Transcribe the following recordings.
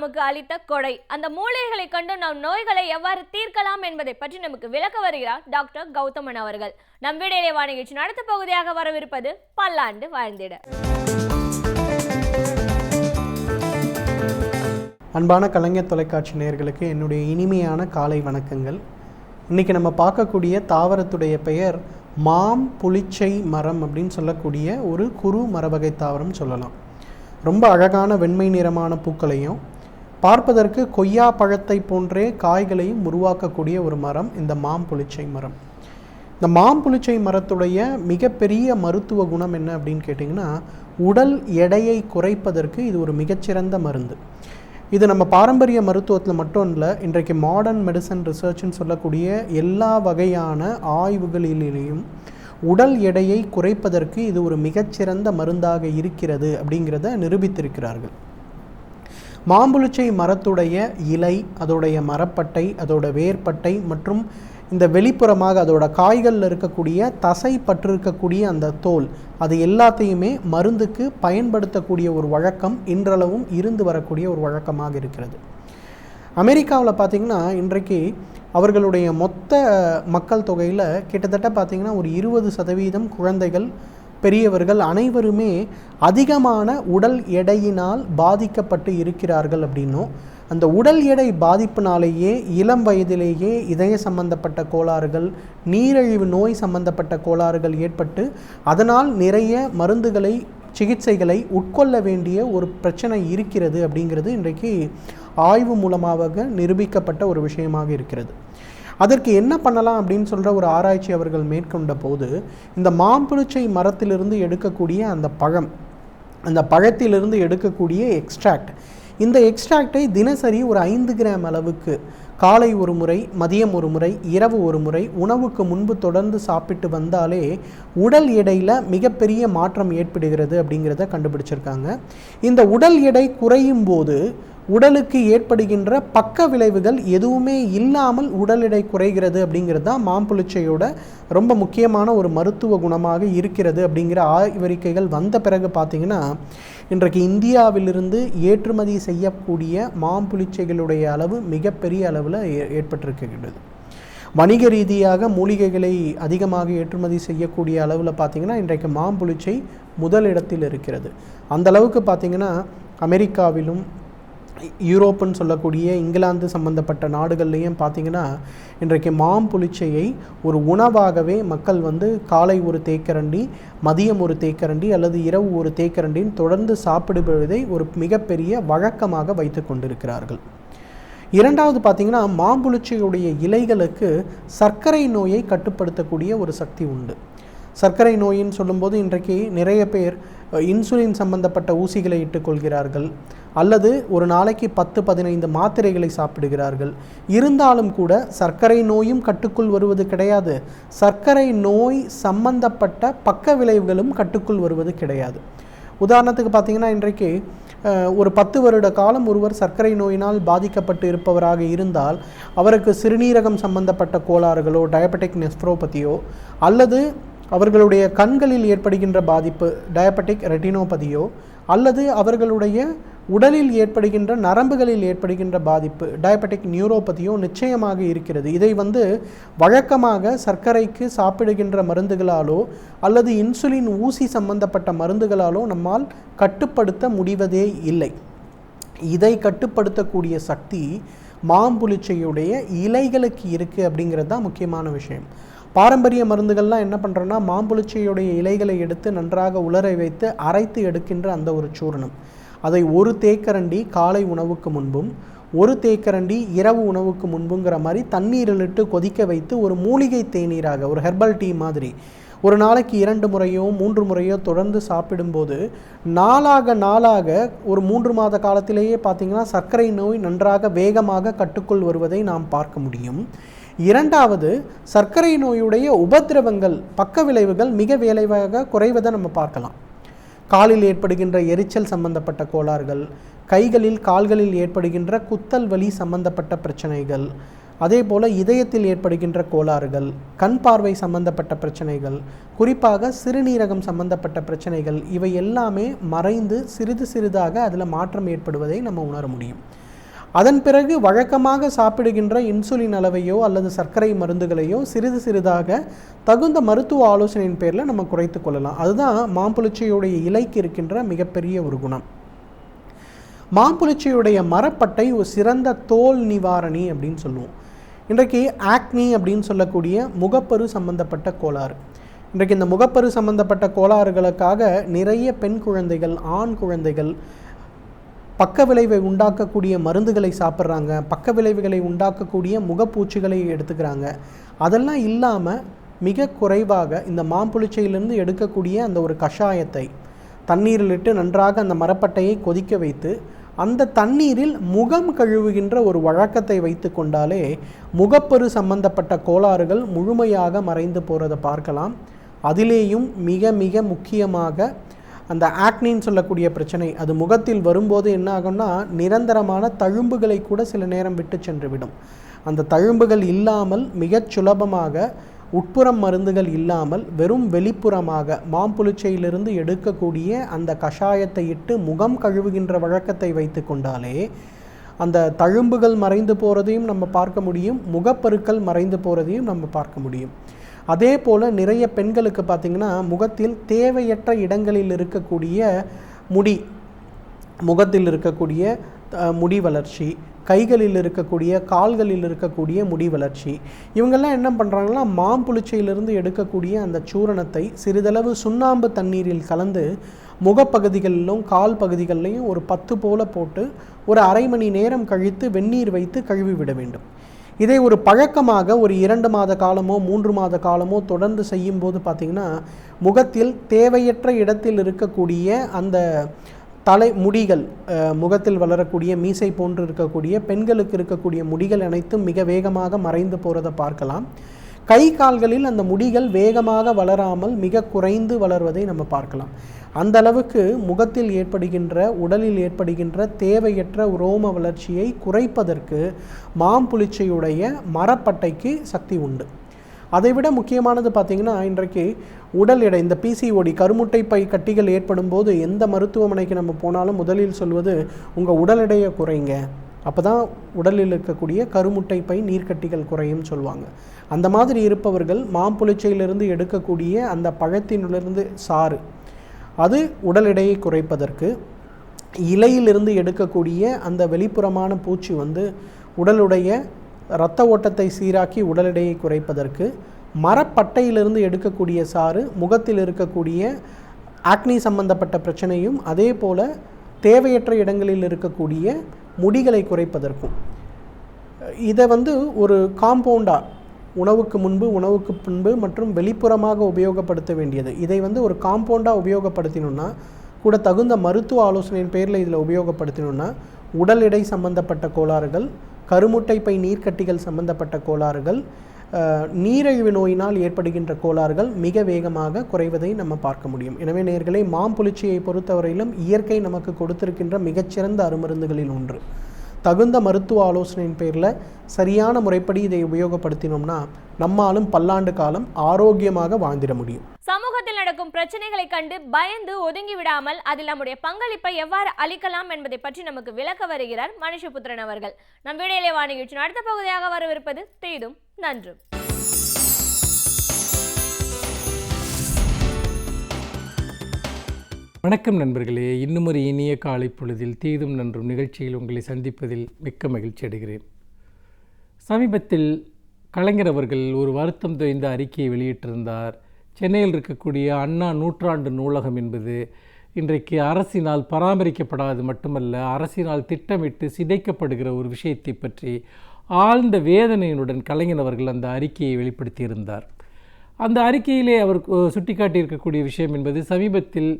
நமக்கு அளித்த கொடை. அந்த மூலிகைகளை கண்டு நம் நோய்களை எவ்வாறு தீர்க்கலாம் என்பதை பற்றி நமக்கு விளக்க வருகிறார் டாக்டர் கௌதமன் அவர்கள். நம் வீடியோவை நிகழ்ச்சி அடுத்த பகுதியாக வரவிருப்பது பல்லாண்டு வாழ்ந்திட. அன்பான கலைஞர் தொலைக்காட்சி நேயர்களுக்கு என்னுடைய இனிமையான காலை வணக்கங்கள். இன்றைக்கி நம்ம பார்க்கக்கூடிய தாவரத்துடைய பெயர் மாம் புளிச்சை மரம் அப்படின்னு சொல்லக்கூடிய ஒரு குறு மரவகை தாவரம் சொல்லலாம். ரொம்ப அழகான வெண்மை நிறமான பூக்களையும் பார்ப்பதற்கு கொய்யா பழத்தை போன்றே காய்களையும் உருவாக்கக்கூடிய ஒரு மரம் இந்த மாம்புளிச்சை மரம். இந்த மாம்புளிச்சை மரத்துடைய மிகப்பெரிய மருத்துவ குணம் என்ன அப்படின்னு கேட்டிங்கன்னா, உடல் எடையை குறைப்பதற்கு இது ஒரு மிகச்சிறந்த மருந்து. இது நம்ம பாரம்பரிய மருத்துவத்தில் மட்டும் இல்லை, இன்றைக்கு மாடர்ன் மெடிசன் ரிசர்ச்னு சொல்லக்கூடிய எல்லா வகையான ஆய்வுகளிலேயும் உடல் எடையை குறைப்பதற்கு இது ஒரு மிகச்சிறந்த மருந்தாக இருக்கிறது அப்படிங்கிறத நிரூபித்திருக்கிறார்கள். மாம்புளிச்சை மரத்துடைய இலை, அதோடைய மரப்பட்டை, அதோட வேர்பட்டை மற்றும் இந்த வெளிப்புறமாக அதோட காய்களில் இருக்கக்கூடிய தசை பற்றிருக்கக்கூடிய அந்த தோல், அது எல்லாத்தையுமே மருந்துக்கு பயன்படுத்தக்கூடிய ஒரு வழக்கம் இன்றளவும் இருந்து வரக்கூடிய ஒரு வழக்கமாக இருக்கிறது. அமெரிக்காவில் பார்த்திங்கன்னா இன்றைக்கு அவர்களுடைய மொத்த மக்கள் தொகையில் கிட்டத்தட்ட பார்த்திங்கன்னா ஒரு 20% குழந்தைகள், பெரியவர்கள் அனைவருமே அதிகமான உடல் எடையினால் பாதிக்கப்பட்டு இருக்கிறார்கள். அப்படின்னும் அந்த உடல் எடை பாதிப்பினாலேயே இளம் வயதிலேயே இதய சம்பந்தப்பட்ட கோளாறுகள், நீரிழிவு நோய் சம்பந்தப்பட்ட கோளாறுகள் ஏற்பட்டு அதனால் நிறைய மருந்துகளை, சிகிச்சைகளை உட்கொள்ள வேண்டிய ஒரு பிரச்சனை இருக்கிறது அப்படிங்கிறது இன்றைக்கு ஆய்வு மூலமாக நிரூபிக்கப்பட்ட ஒரு விஷயமாக இருக்கிறது. அதற்கு என்ன பண்ணலாம் அப்படின்னு சொல்கிற ஒரு ஆராய்ச்சி அவர்கள் மேற்கொண்ட போது, இந்த மாம்புளிச்சை மரத்திலிருந்து எடுக்கக்கூடிய அந்த பழம், அந்த பழத்திலிருந்து எடுக்கக்கூடிய எக்ஸ்ட்ராக்ட், இந்த எக்ஸ்ட்ராக்டை தினசரி ஒரு 5 கிராம் அளவுக்கு காலை ஒரு முறை, மதியம் ஒரு முறை, இரவு ஒரு முறை உணவுக்கு முன்பு தொடர்ந்து சாப்பிட்டு வந்தாலே உடல் எடையில் மிகப்பெரிய மாற்றம் ஏற்படுகிறது அப்படிங்கிறத கண்டுபிடிச்சிருக்காங்க. இந்த உடல் எடை குறையும் போது உடலுக்கு ஏற்படுகின்ற பக்க விளைவுகள் எதுவுமே இல்லாமல் உடல் எடை குறைகிறது அப்படிங்கிறது தான் மாம்புளிச்சையோட ரொம்ப முக்கியமான ஒரு மருத்துவ குணமாக இருக்கிறது அப்படிங்கிற ஆய்வறிக்கைகள் வந்த பிறகு பார்த்திங்கன்னா, இன்றைக்கு இந்தியாவிலிருந்து ஏற்றுமதி செய்யக்கூடிய மாம்புளிச்சைகளுடைய அளவு மிகப்பெரிய அளவில் ஏற்பட்டிருக்கிறது. வணிக ரீதியாக மூலிகைகளை அதிகமாக ஏற்றுமதி செய்யக்கூடிய அளவில் பார்த்திங்கன்னா இன்றைக்கு மாம்புளிச்சை முதலிடத்தில் இருக்கிறது. அந்த அளவுக்கு பார்த்திங்கன்னா அமெரிக்காவிலும் யூரோப்புன்னு சொல்லக்கூடிய இங்கிலாந்து சம்பந்தப்பட்ட நாடுகள்லேயும் பார்த்திங்கன்னா இன்றைக்கு மாம்புளிச்சையை ஒரு உணவாகவே மக்கள் காலை ஒரு தேக்கரண்டி, மதியம் ஒரு தேக்கரண்டி அல்லது இரவு ஒரு தேக்கரண்டின்னு தொடர்ந்து சாப்பிடுவதை ஒரு மிகப்பெரிய வழக்கமாக வைத்து கொண்டிருக்கிறார்கள். இரண்டாவது பார்த்திங்கன்னா, மாம்புளிச்சையுடைய இலைகளுக்கு சர்க்கரை நோயை கட்டுப்படுத்தக்கூடிய ஒரு சக்தி உண்டு. சர்க்கரை நோயின்னு சொல்லும்போது இன்றைக்கு நிறைய பேர் இன்சுலின் சம்பந்தப்பட்ட ஊசிகளை இட்டுக்கொள்கிறார்கள், அல்லது ஒரு நாளைக்கு 10-15 மாத்திரைகளை சாப்பிடுகிறார்கள். இருந்தாலும் கூட சர்க்கரை நோயும் கட்டுக்குள் வருவது கிடையாது, சர்க்கரை நோய் சம்பந்தப்பட்ட பக்க விளைவுகளும் கட்டுக்குள் வருவது கிடையாது. உதாரணத்துக்கு பார்த்திங்கன்னா, இன்றைக்கு ஒரு 10 வருட காலம் ஒருவர் சர்க்கரை நோயினால் பாதிக்கப்பட்டு இருப்பவராக இருந்தால் அவருக்கு சிறுநீரகம் சம்பந்தப்பட்ட கோளாறுகளோ, டயபெட்டிக் நெஃப்ரோபதியோ, அல்லது அவர்களுடைய கண்களில் ஏற்படுகின்ற பாதிப்பு டயபெட்டிக் ரெட்டினோபதியோ, அல்லது அவர்களுடைய உடலில் ஏற்படுகின்ற நரம்புகளில் ஏற்படுகின்ற பாதிப்பு டயபெட்டிக் நியூரோபதியோ நிச்சயமாக இருக்கிறது. இதை வழக்கமாக சர்க்கரைக்கு சாப்பிடுகின்ற மருந்துகளாலோ அல்லது இன்சுலின் ஊசி சம்பந்தப்பட்ட மருந்துகளாலோ நம்மால் கட்டுப்படுத்த முடிவதே இல்லை. இதை கட்டுப்படுத்தக்கூடிய சக்தி மாம்புளிச்சையுடைய இலைகளுக்கு இருக்குது அப்படிங்கிறது தான் முக்கியமான விஷயம். பாரம்பரிய மருந்துகள்லாம் என்ன பண்ணுறோன்னா, மாம்புளிச்சையுடைய இலைகளை எடுத்து நன்றாக உலர வைத்து அரைத்து எடுக்கின்ற அந்த ஒரு சூரணம், அதை ஒரு தேக்கரண்டி காலை உணவுக்கு முன்பும் ஒரு தேக்கரண்டி இரவு உணவுக்கு முன்புங்கிற மாதிரி தண்ணீரில் இட்டு கொதிக்க வைத்து ஒரு மூலிகை தேநீராக, ஒரு ஹெர்பல் டீ மாதிரி ஒரு நாளைக்கு 2 முறையோ 3 முறையோ தொடர்ந்து சாப்பிடும்போது நாளாக ஒரு 3 மாத காலத்திலேயே பார்த்திங்கன்னா சர்க்கரை நோய் நன்றாக வேகமாக கட்டுக்குள் வருவதை நாம் பார்க்க முடியும். இரண்டாவது, சர்க்கரை நோயுடைய உபத்திரவங்கள், பக்க விளைவுகள் மிக விரைவாக குறைவதை நம்ம பார்க்கலாம். காலில் ஏற்படுகின்ற எரிச்சல் சம்பந்தப்பட்ட கோளாறுகள், கைகளில் கால்களில் ஏற்படுகின்ற குத்தல் வலி சம்பந்தப்பட்ட பிரச்சனைகள், அதே போல் இதயத்தில் ஏற்படுகின்ற கோளாறுகள், கண் பார்வை சம்பந்தப்பட்ட பிரச்சனைகள், குறிப்பாக சிறுநீரகம் சம்பந்தப்பட்ட பிரச்சனைகள், இவை எல்லாமே மறைந்து சிறிது சிறிதாக அதில் மாற்றம் ஏற்படுவதை நம்ம உணர முடியும். அதன் பிறகு வழக்கமாக சாப்பிடுகின்ற இன்சுலின் அளவையோ அல்லது சர்க்கரை மருந்துகளையோ சிறிது சிறிதாக தகுந்த மருத்துவ ஆலோசனையின் பேரில் நம்ம குறைத்து கொள்ளலாம். அதுதான் மாம்புளிச்சையுடைய இலைக்கு இருக்கின்ற மிகப்பெரிய ஒரு குணம். மாம்புளிச்சையுடைய மரப்பட்டை ஒரு சிறந்த தோல் நிவாரணி அப்படின்னு சொல்லுவோம். இன்றைக்கு ஆக்னி அப்படின்னு சொல்லக்கூடிய முகப்பரு சம்பந்தப்பட்ட கோளாறு, இன்றைக்கு இந்த முகப்பரு சம்பந்தப்பட்ட கோளாறுகளுக்காக நிறைய பெண் குழந்தைகள், ஆண் குழந்தைகள் பக்க விளைவை உண்டாக்கக்கூடிய மருந்துகளை சாப்பிட்றாங்க, பக்க விளைவுகளை உண்டாக்கக்கூடிய முகப்பூச்சிகளை எடுத்துக்கிறாங்க. அதெல்லாம் இல்லாமல் மிக குறைவாக இந்த மாம்புளிச்சையிலிருந்து எடுக்கக்கூடிய அந்த ஒரு கஷாயத்தை தண்ணீரில் இட்டு நன்றாக அந்த மரப்பட்டையை கொதிக்க வைத்து அந்த தண்ணீரில் முகம் கழுவுகின்ற ஒரு வழக்கத்தை வைத்து கொண்டாலே முகப்பரு சம்பந்தப்பட்ட கோளாறுகள் முழுமையாக மறைந்து போகிறத பார்க்கலாம். அதிலேயும் மிக மிக முக்கியமாக அந்த ஆக்னின்னு சொல்லக்கூடிய பிரச்சனை, அது முகத்தில் வரும்போது என்ன ஆகும்னா நிரந்தரமான தழும்புகளை கூட சில நேரம் விட்டு சென்று விடும். அந்த தழும்புகள் இல்லாமல் மிகச் சுலபமாக உட்புறம் மருந்துகள் இல்லாமல் வெறும் வெளிப்புறமாக மாம்புளிச்சையிலிருந்து எடுக்கக்கூடிய அந்த கஷாயத்தை இட்டு முகம் கழுவுகின்ற வழக்கத்தை வைத்து கொண்டாலே அந்த தழும்புகள் மறைந்து போகிறதையும் நம்ம பார்க்க முடியும், முகப்பருக்கள் மறைந்து போகிறதையும் நம்ம பார்க்க முடியும். அதே போல் நிறைய பெண்களுக்கு பார்த்திங்கன்னா முகத்தில் தேவையற்ற இடங்களில் இருக்கக்கூடிய முகத்தில் இருக்கக்கூடிய முடி வளர்ச்சி, கைகளில் இருக்கக்கூடிய கால்களில் இருக்கக்கூடிய முடி வளர்ச்சி, இவங்கெல்லாம் என்ன பண்ணுறாங்கன்னா மாம்புளிச்சையிலிருந்து எடுக்கக்கூடிய அந்த சூரணத்தை சிறிதளவு சுண்ணாம்பு தண்ணீரில் கலந்து முகப்பகுதிகளிலும் கால் பகுதிகளிலையும் ஒரு 10 போல போட்டு ஒரு அரை மணி நேரம் கழித்து வெந்நீர் வைத்து கழுவி விட வேண்டும். இதை ஒரு பழக்கமாக ஒரு 2 மாத காலமோ 3 மாத காலமோ தொடர்ந்து செய்யும்போது பார்த்திங்கன்னா முகத்தில் தேவையற்ற இடத்தில் இருக்கக்கூடிய அந்த முடிகள், முகத்தில் வளரக்கூடிய மீசை போன்று இருக்கக்கூடிய பெண்களுக்கு இருக்கக்கூடிய முடிகள் அனைத்தும் மிக வேகமாக மறைந்து போகிறத பார்க்கலாம். கை கால்களில் அந்த முடிகள் வேகமாக வளராமல் மிக குறைந்து வளர்வதை நம்ம பார்க்கலாம். அந்த அளவுக்கு முகத்தில் ஏற்படுகின்ற, உடலில் ஏற்படுகின்ற தேவையற்ற ரோம வளர்ச்சியை குறைப்பதற்கு மாம்புளிச்சையுடைய மரப்பட்டைக்கு சக்தி உண்டு. அதைவிட முக்கியமானது பார்த்திங்கன்னா இன்றைக்கு உடல் எடை, இந்த பிசிஓடி கருமுட்டை பை கட்டிகள் ஏற்படும் போது எந்த மருத்துவமனைக்கு நம்ம போனாலும் முதலில் சொல்வது உங்கள் உடல் எடையை குறைங்க, அப்போ தான் உடலில் இருக்கக்கூடிய கருமுட்டை பை நீர்க்கட்டிகள் குறையும் சொல்லுவாங்க. அந்த மாதிரி இருப்பவர்கள் மாம்புளிச்சையிலிருந்து எடுக்கக்கூடிய அந்த பழத்தினிலிருந்து சாறு, அது உடல் எடையை குறைப்பதற்கு, இலையிலிருந்து எடுக்கக்கூடிய அந்த வெளிப்புறமான பூச்சி உடலுடைய இரத்த ஓட்டத்தை சீராக்கி உடல் எடையை குறைப்பதற்கு, மரப்பட்டையிலிருந்து எடுக்கக்கூடிய சாறு முகத்தில் இருக்கக்கூடிய ஆக்னி சம்பந்தப்பட்ட பிரச்சனையும் அதே போல் தேவையற்ற இடங்களில் இருக்கக்கூடிய முடிகளை குறைப்பதற்கும், இதை ஒரு காம்பவுண்டாக உணவுக்கு முன்பு, உணவுக்கு பின்பு மற்றும் வெளிப்புறமாக உபயோகப்படுத்த வேண்டியது. இதை ஒரு காம்பவுண்டாக உபயோகப்படுத்தினோன்னா கூட தகுந்த மருத்துவ ஆலோசனையின் பேரில் இதில் உபயோகப்படுத்தினோன்னா உடல் எடை சம்பந்தப்பட்ட கோளாறுகள், கருமுட்டை பை நீர்க்கட்டிகள் சம்பந்தப்பட்ட கோளாறுகள், நீரிழிவு நோயினால் ஏற்படுகின்ற கோளாறுகள் மிக வேகமாக குறைவதை நம்ம பார்க்க முடியும். எனவே நேயர்களே, மாம்புளிச்சையை பொறுத்தவரையிலும் இயற்கை நமக்கு கொடுத்திருக்கின்ற மிகச்சிறந்த அருமருந்துகளில் ஒன்று. தகுந்த மருத்துவ ஆலோசனையின் பேரில் சரியான முறைப்படி இதை உபயோகப்படுத்தினோம்னா நம்மாலும் பல்லாண்டு காலம் ஆரோக்கியமாக வாழ்ந்திட முடியும். சமூகத்தில் நடக்கும் பிரச்சனைகளை கண்டு பயந்து ஒதுங்கி விடாமல் அதில் நம்முடைய பங்களிப்பை எவ்வாறு அளிக்கலாம் என்பதை பற்றி நமக்கு விளக்க வருகிறார் மனுஷபுத்திரன் அவர்கள். நம் வீடியோலே வாணிகிட்டு அடுத்த பகுதியாக வரவிருப்பது தீதும் நன்றும். வணக்கம் நண்பர்களே, இன்னும் ஒரு இனிய காலை பொழுதில் தீதும் நன்றும் நிகழ்ச்சியில் உங்களை சந்திப்பதில் மிக்க மகிழ்ச்சி அடைகிறேன். சமீபத்தில் கலைஞர் அவர்கள் ஒரு வருத்தம் தோய்ந்த அறிக்கையை வெளியிட்டிருந்தார். சென்னையில் இருக்கக்கூடிய அண்ணா நூற்றாண்டு நூலகம் என்பது இன்றைக்கு அரசினால் பராமரிக்கப்படாது மட்டுமல்ல, அரசினால் திட்டமிட்டு சிதைக்கப்படுகிற ஒரு விஷயத்தை பற்றி ஆழ்ந்த வேதனையினுடன் கலைஞர் அவர்கள் அந்த அறிக்கையை வெளிப்படுத்தியிருந்தார். அந்த அறிக்கையிலே அவர் சுட்டிக்காட்டியிருக்கக்கூடிய விஷயம் என்பது, சமீபத்தில்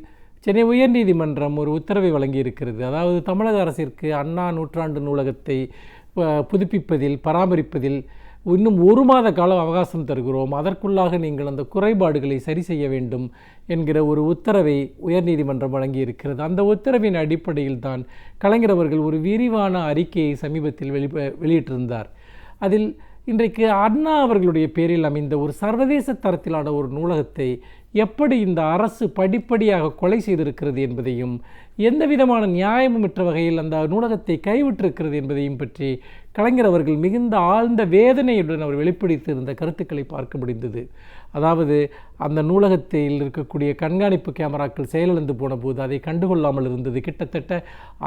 சென்னை உயர்நீதிமன்றம் ஒரு உத்தரவை வழங்கியிருக்கிறது. அதாவது தமிழக அரசிற்கு அண்ணா நூற்றாண்டு நூலகத்தை புதுப்பிப்பதில், பராமரிப்பதில் இன்னும் 1 மாத காலம் அவகாசம் தருகிறோம், அதற்குள்ளாக நீங்கள் அந்த குறைபாடுகளை சரி செய்ய வேண்டும் என்கிற ஒரு உத்தரவை உயர்நீதிமன்றம் வழங்கியிருக்கிறது. அந்த உத்தரவின் அடிப்படையில் தான் கலைஞர் அவர்கள் ஒரு விரிவான அறிக்கையை சமீபத்தில் வெளியிட்டிருந்தார். அதில் இன்றைக்கு அண்ணா அவர்களுடைய பேரில் அமைந்த ஒரு சர்வதேச தரத்திலான ஒரு நூலகத்தை எப்படி இந்த அரசு படிப்படியாக கொலை செய்திருக்கிறது என்பதையும் எந்த விதமான நியாயமுமற்ற வகையில் அந்த நூலகத்தை கைவிட்டிருக்கிறது என்பதையும் பற்றி கலைஞர் அவர்கள் மிகுந்த ஆழ்ந்த வேதனையுடன் அவர் வெளிப்படுத்தியிருந்த கருத்துக்களை பார்க்க முடிந்தது. அதாவது அந்த நூலகத்தில் இருக்கக்கூடிய கண்காணிப்பு கேமராக்கள் செயலிழந்து போன போது அதை கண்டுகொள்ளாமல் இருந்தது. கிட்டத்தட்ட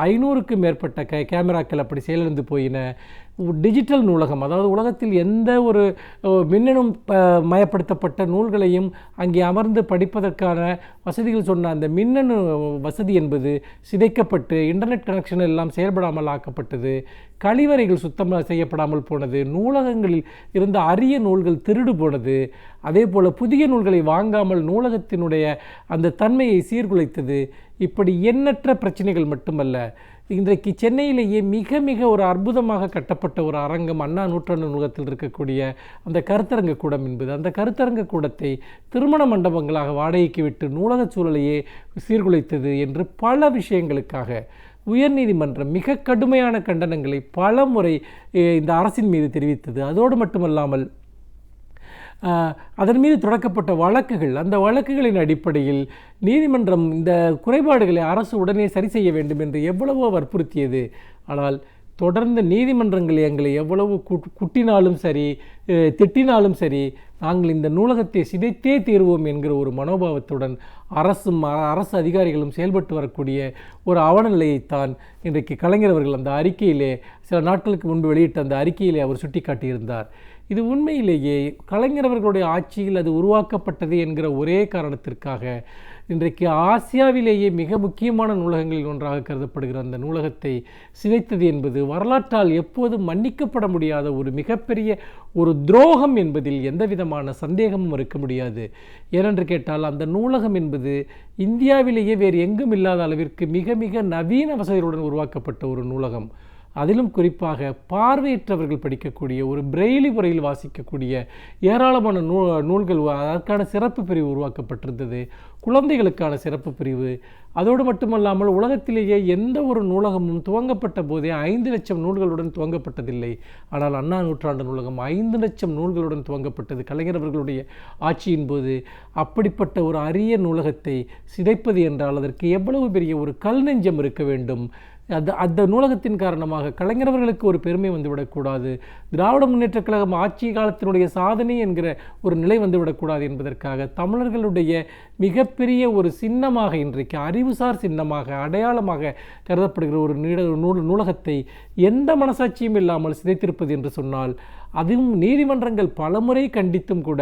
500க்கும் மேற்பட்ட கேமராக்கள் அப்படி செயலிழந்து போயின. டிஜிட்டல் நூலகம், அதாவது உலகத்தில் எந்த ஒரு மின்னணு மயப்படுத்தப்பட்ட நூல்களையும் அங்கே அமர்ந்து படிப்பதற்கான வசதிகள் சொன்ன அந்த மின்னணு வசதி என்பது சிதைக்கப்பட்டு இன்டர்நெட் கனெக்ஷன் எல்லாம் செயல்படாமல் ஆக்கப்பட்டது. கழிவறைகள் சுத்தம் செய்யப்படாமல் போனது. நூலகங்களில் இருந்த அரிய நூல்கள் திருடு போனது. அதே போல் புதிய நூல்களை வாங்காமல் நூலகத்தினுடைய அந்த தன்மையை சீர்குலைத்தது. இப்படி எண்ணற்ற பிரச்சனைகள் மட்டுமல்ல, இன்றைக்கு சென்னையிலேயே மிக மிக ஒரு அற்புதமாக கட்டப்பட்ட ஒரு அரங்கம் அண்ணா நூற்றாண்டு நூலகத்தில் இருக்கக்கூடிய அந்த கருத்தரங்க கூடம் என்பது, அந்த கருத்தரங்க கூடத்தை திருமண மண்டபங்களாக வாடகைக்கு விட்டு நூலக சூழலையே சீர்குலைத்தது என்று பல விஷயங்களுக்காக உயர்நீதிமன்றம் மிக கடுமையான கண்டனங்களை பல முறை இந்த அரசின் மீது தெரிவித்தது. அதோடு மட்டுமல்லாமல் அதன் மீது தொடக்கப்பட்ட வழக்குகள், அந்த வழக்குகளின் அடிப்படையில் நீதிமன்றம் இந்த குறைபாடுகளை அரசு உடனே சரி செய்ய வேண்டும் என்று எவ்வளவோ வற்புறுத்தியது. ஆனால் தொடர்ந்து நீதிமன்றங்கள் எங்களை எவ்வளவு குட்டினாலும் சரி, திட்டினாலும் சரி, நாங்கள் இந்த நூலகத்தை சிதைத்தே தீர்வோம் என்கிற ஒரு மனோபாவத்துடன் அரசு அதிகாரிகளும் செயல்பட்டு வரக்கூடிய ஒரு அவலநிலையைத்தான் இன்றைக்கு கலைஞர் அவர்கள் அந்த அறிக்கையிலே சில நாட்களுக்கு முன்பு வெளியிட்ட அந்த அறிக்கையிலே அவர் சுட்டிக்காட்டியிருந்தார். இது உண்மையிலேயே கலைஞர் அவர்களுடைய ஆட்சியில் அது உருவாக்கப்பட்டது என்கிற ஒரே காரணத்திற்காக இன்றைக்கு ஆசியாவிலேயே மிக முக்கியமான நூலகங்களில் ஒன்றாக கருதப்படுகிற அந்த நூலகத்தை சிதைத்தது என்பது வரலாற்றால் எப்போதும் மன்னிக்கப்பட முடியாத ஒரு மிகப்பெரிய ஒரு துரோகம் என்பதில் எந்த விதமான சந்தேகமும் இருக்க முடியாது. ஏனென்று கேட்டால் அந்த நூலகம் என்பது இந்தியாவிலேயே வேறு எங்கும் இல்லாத அளவிற்கு மிக மிக நவீன வசதிகளுடன் உருவாக்கப்பட்ட ஒரு நூலகம். அதிலும் குறிப்பாக பார்வையற்றவர்கள் படிக்கக்கூடிய ஒரு பிரெய்லி முறையில் வாசிக்கக்கூடிய ஏராளமான நூல்கள், அதற்கான சிறப்பு பிரிவு உருவாக்கப்பட்டிருந்தது. குழந்தைகளுக்கான சிறப்பு பிரிவு. அதோடு மட்டுமல்லாமல் உலகத்திலேயே எந்த ஒரு நூலகமும் துவங்கப்பட்ட போதே 5 லட்சம் நூல்களுடன் துவங்கப்பட்டதில்லை. ஆனால் அண்ணா நூற்றாண்டு நூலகம் 5 லட்சம் நூல்களுடன் துவங்கப்பட்டது கலைஞர் அவர்களுடைய ஆட்சியின் போது. அப்படிப்பட்ட ஒரு அரிய நூலகத்தை சிதைப்பது என்றால் அதற்கு எவ்வளவு பெரிய ஒரு கல் நெஞ்சம் இருக்க வேண்டும். அந்த நூலகத்தின் காரணமாக கலைஞர் அவர்களுக்கு ஒரு பெருமை வந்துவிடக்கூடாது, திராவிட முன்னேற்றக் கழகம் ஆட்சி காலத்தினுடைய சாதனை என்கிற ஒரு நிலை வந்துவிடக்கூடாது என்பதற்காக தமிழர்களுடைய மிகப்பெரிய ஒரு சின்னமாக, இன்றைக்கு அறிவுசார் சின்னமாக, அடையாளமாக கருதப்படுகிற ஒரு நூலகத்தை எந்த மனசாட்சியும் இல்லாமல் சிதைத்திருப்பது என்று சொன்னால், அதுவும் நீதிமன்றங்கள் பலமுறை கண்டித்தும் கூட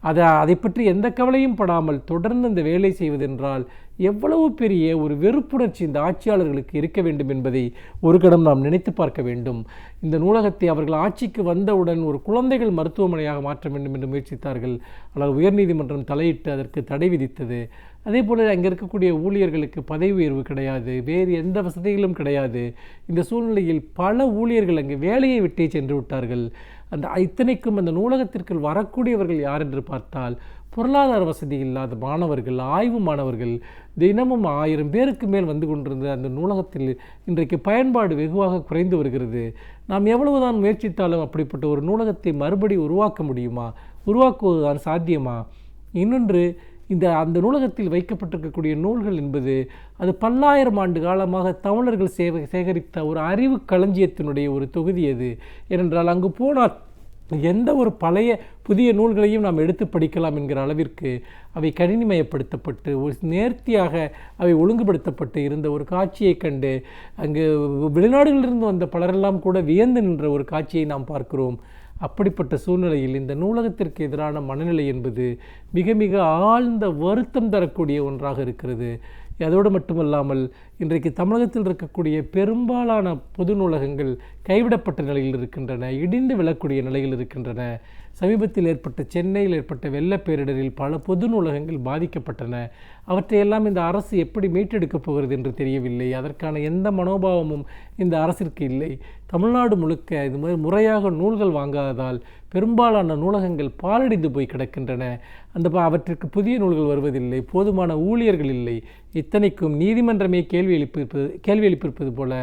அதை பற்றி எந்த கவலையும் படாமல் தொடர்ந்து இந்த வேலை செய்வதென்றால் எவ்வளவு பெரிய ஒரு வெறுப்புணர்ச்சி இந்த ஆட்சியாளர்களுக்கு இருக்க வேண்டும் என்பதை ஒரு கணம் நாம் நினைத்து பார்க்க வேண்டும். இந்த நூலகத்தை அவர்கள் ஆட்சிக்கு வந்தவுடன் ஒரு குழந்தைகள் மருத்துவமனையாக மாற்ற வேண்டும் என்று முயற்சித்தார்கள். ஆனால் உயர்நீதிமன்றம் தலையிட்டு அதற்கு தடை விதித்தது. அதே போல் அங்கே இருக்கக்கூடிய ஊழியர்களுக்கு பதவி உயர்வு கிடையாது, வேறு எந்த வசதிகளும் கிடையாது. இந்த சூழ்நிலையில் பல ஊழியர்கள் அங்கே வேலையை விட்டே சென்று விட்டார்கள். இத்தனைக்கும் அந்த நூலகத்திற்குள் வரக்கூடியவர்கள் யார் என்று பார்த்தால் பொருளாதார வசதி இல்லாத மாணவர்கள், ஆய்வு மாணவர்கள். தினமும் 1000 பேருக்கு மேல் வந்து கொண்டிருந்த அந்த நூலகத்தில் இன்றைக்கு பயன்பாடு வெகுவாக குறைந்து வருகிறது. நாம் எவ்வளவுதான் முயற்சித்தாலும் அப்படிப்பட்ட ஒரு நூலகத்தை மறுபடி உருவாக்க முடியுமா? உருவாக்குவதுதான் சாத்தியமா? இன்னொன்று, அந்த நூலகத்தில் வைக்கப்பட்டிருக்கக்கூடிய நூல்கள் என்பது அது பல்லாயிரம் ஆண்டு காலமாக தமிழர்கள் சேகரித்த ஒரு அறிவு களஞ்சியத்தினுடைய ஒரு தொகுதி அது. ஏனென்றால் அங்கு போனால் எந்த ஒரு பழைய புதிய நூல்களையும் நாம் எடுத்து படிக்கலாம் என்கிற அளவிற்கு அவை கணினிமயப்படுத்தப்பட்டு ஒரு நேர்த்தியாக அவை ஒழுங்குபடுத்தப்பட்டு இருந்த ஒரு காட்சியை கண்டு அங்கு வெளிநாடுகளிலிருந்து வந்த பலரெல்லாம் கூட வியந்து நின்ற ஒரு காட்சியை நாம் பார்க்கிறோம். அப்படிப்பட்ட சூழ்நிலையில் இந்த நூலகத்திற்கு எதிரான மனநிலை என்பது மிக மிக ஆழ்ந்த வருத்தம் தரக்கூடிய ஒன்றாக இருக்கிறது. அதோடு மட்டுமல்லாமல் இன்றைக்கு தமிழகத்தில் இருக்கக்கூடிய பெரும்பாலான பொது நூலகங்கள் கைவிடப்பட்ட நிலையில் இருக்கின்றன, இடிந்து விழக்கூடிய நிலையில் இருக்கின்றன. சமீபத்தில் ஏற்பட்ட சென்னையில் ஏற்பட்ட வெள்ளப் பேரிடரில் பல பொது நூலகங்கள் பாதிக்கப்பட்டன. அவற்றையெல்லாம் இந்த அரசு எப்படி மீட்டெடுக்கப் போகிறது என்று தெரியவில்லை. அதற்கான எந்த மனோபாவமும் இந்த அரசிற்கு இல்லை. தமிழ்நாடு முழுக்க இது மாதிரி முறையாக நூல்கள் வாங்காததால் பெரும்பாலான நூலகங்கள் பாழடைந்து போய் கிடக்கின்றன. அவற்றிற்கு புதிய நூல்கள் வருவதில்லை, போதுமான ஊழியர்கள் இல்லை. இத்தனைக்கும் நீதிமன்றமே கேள்வி எழுப்பியிருப்பது போல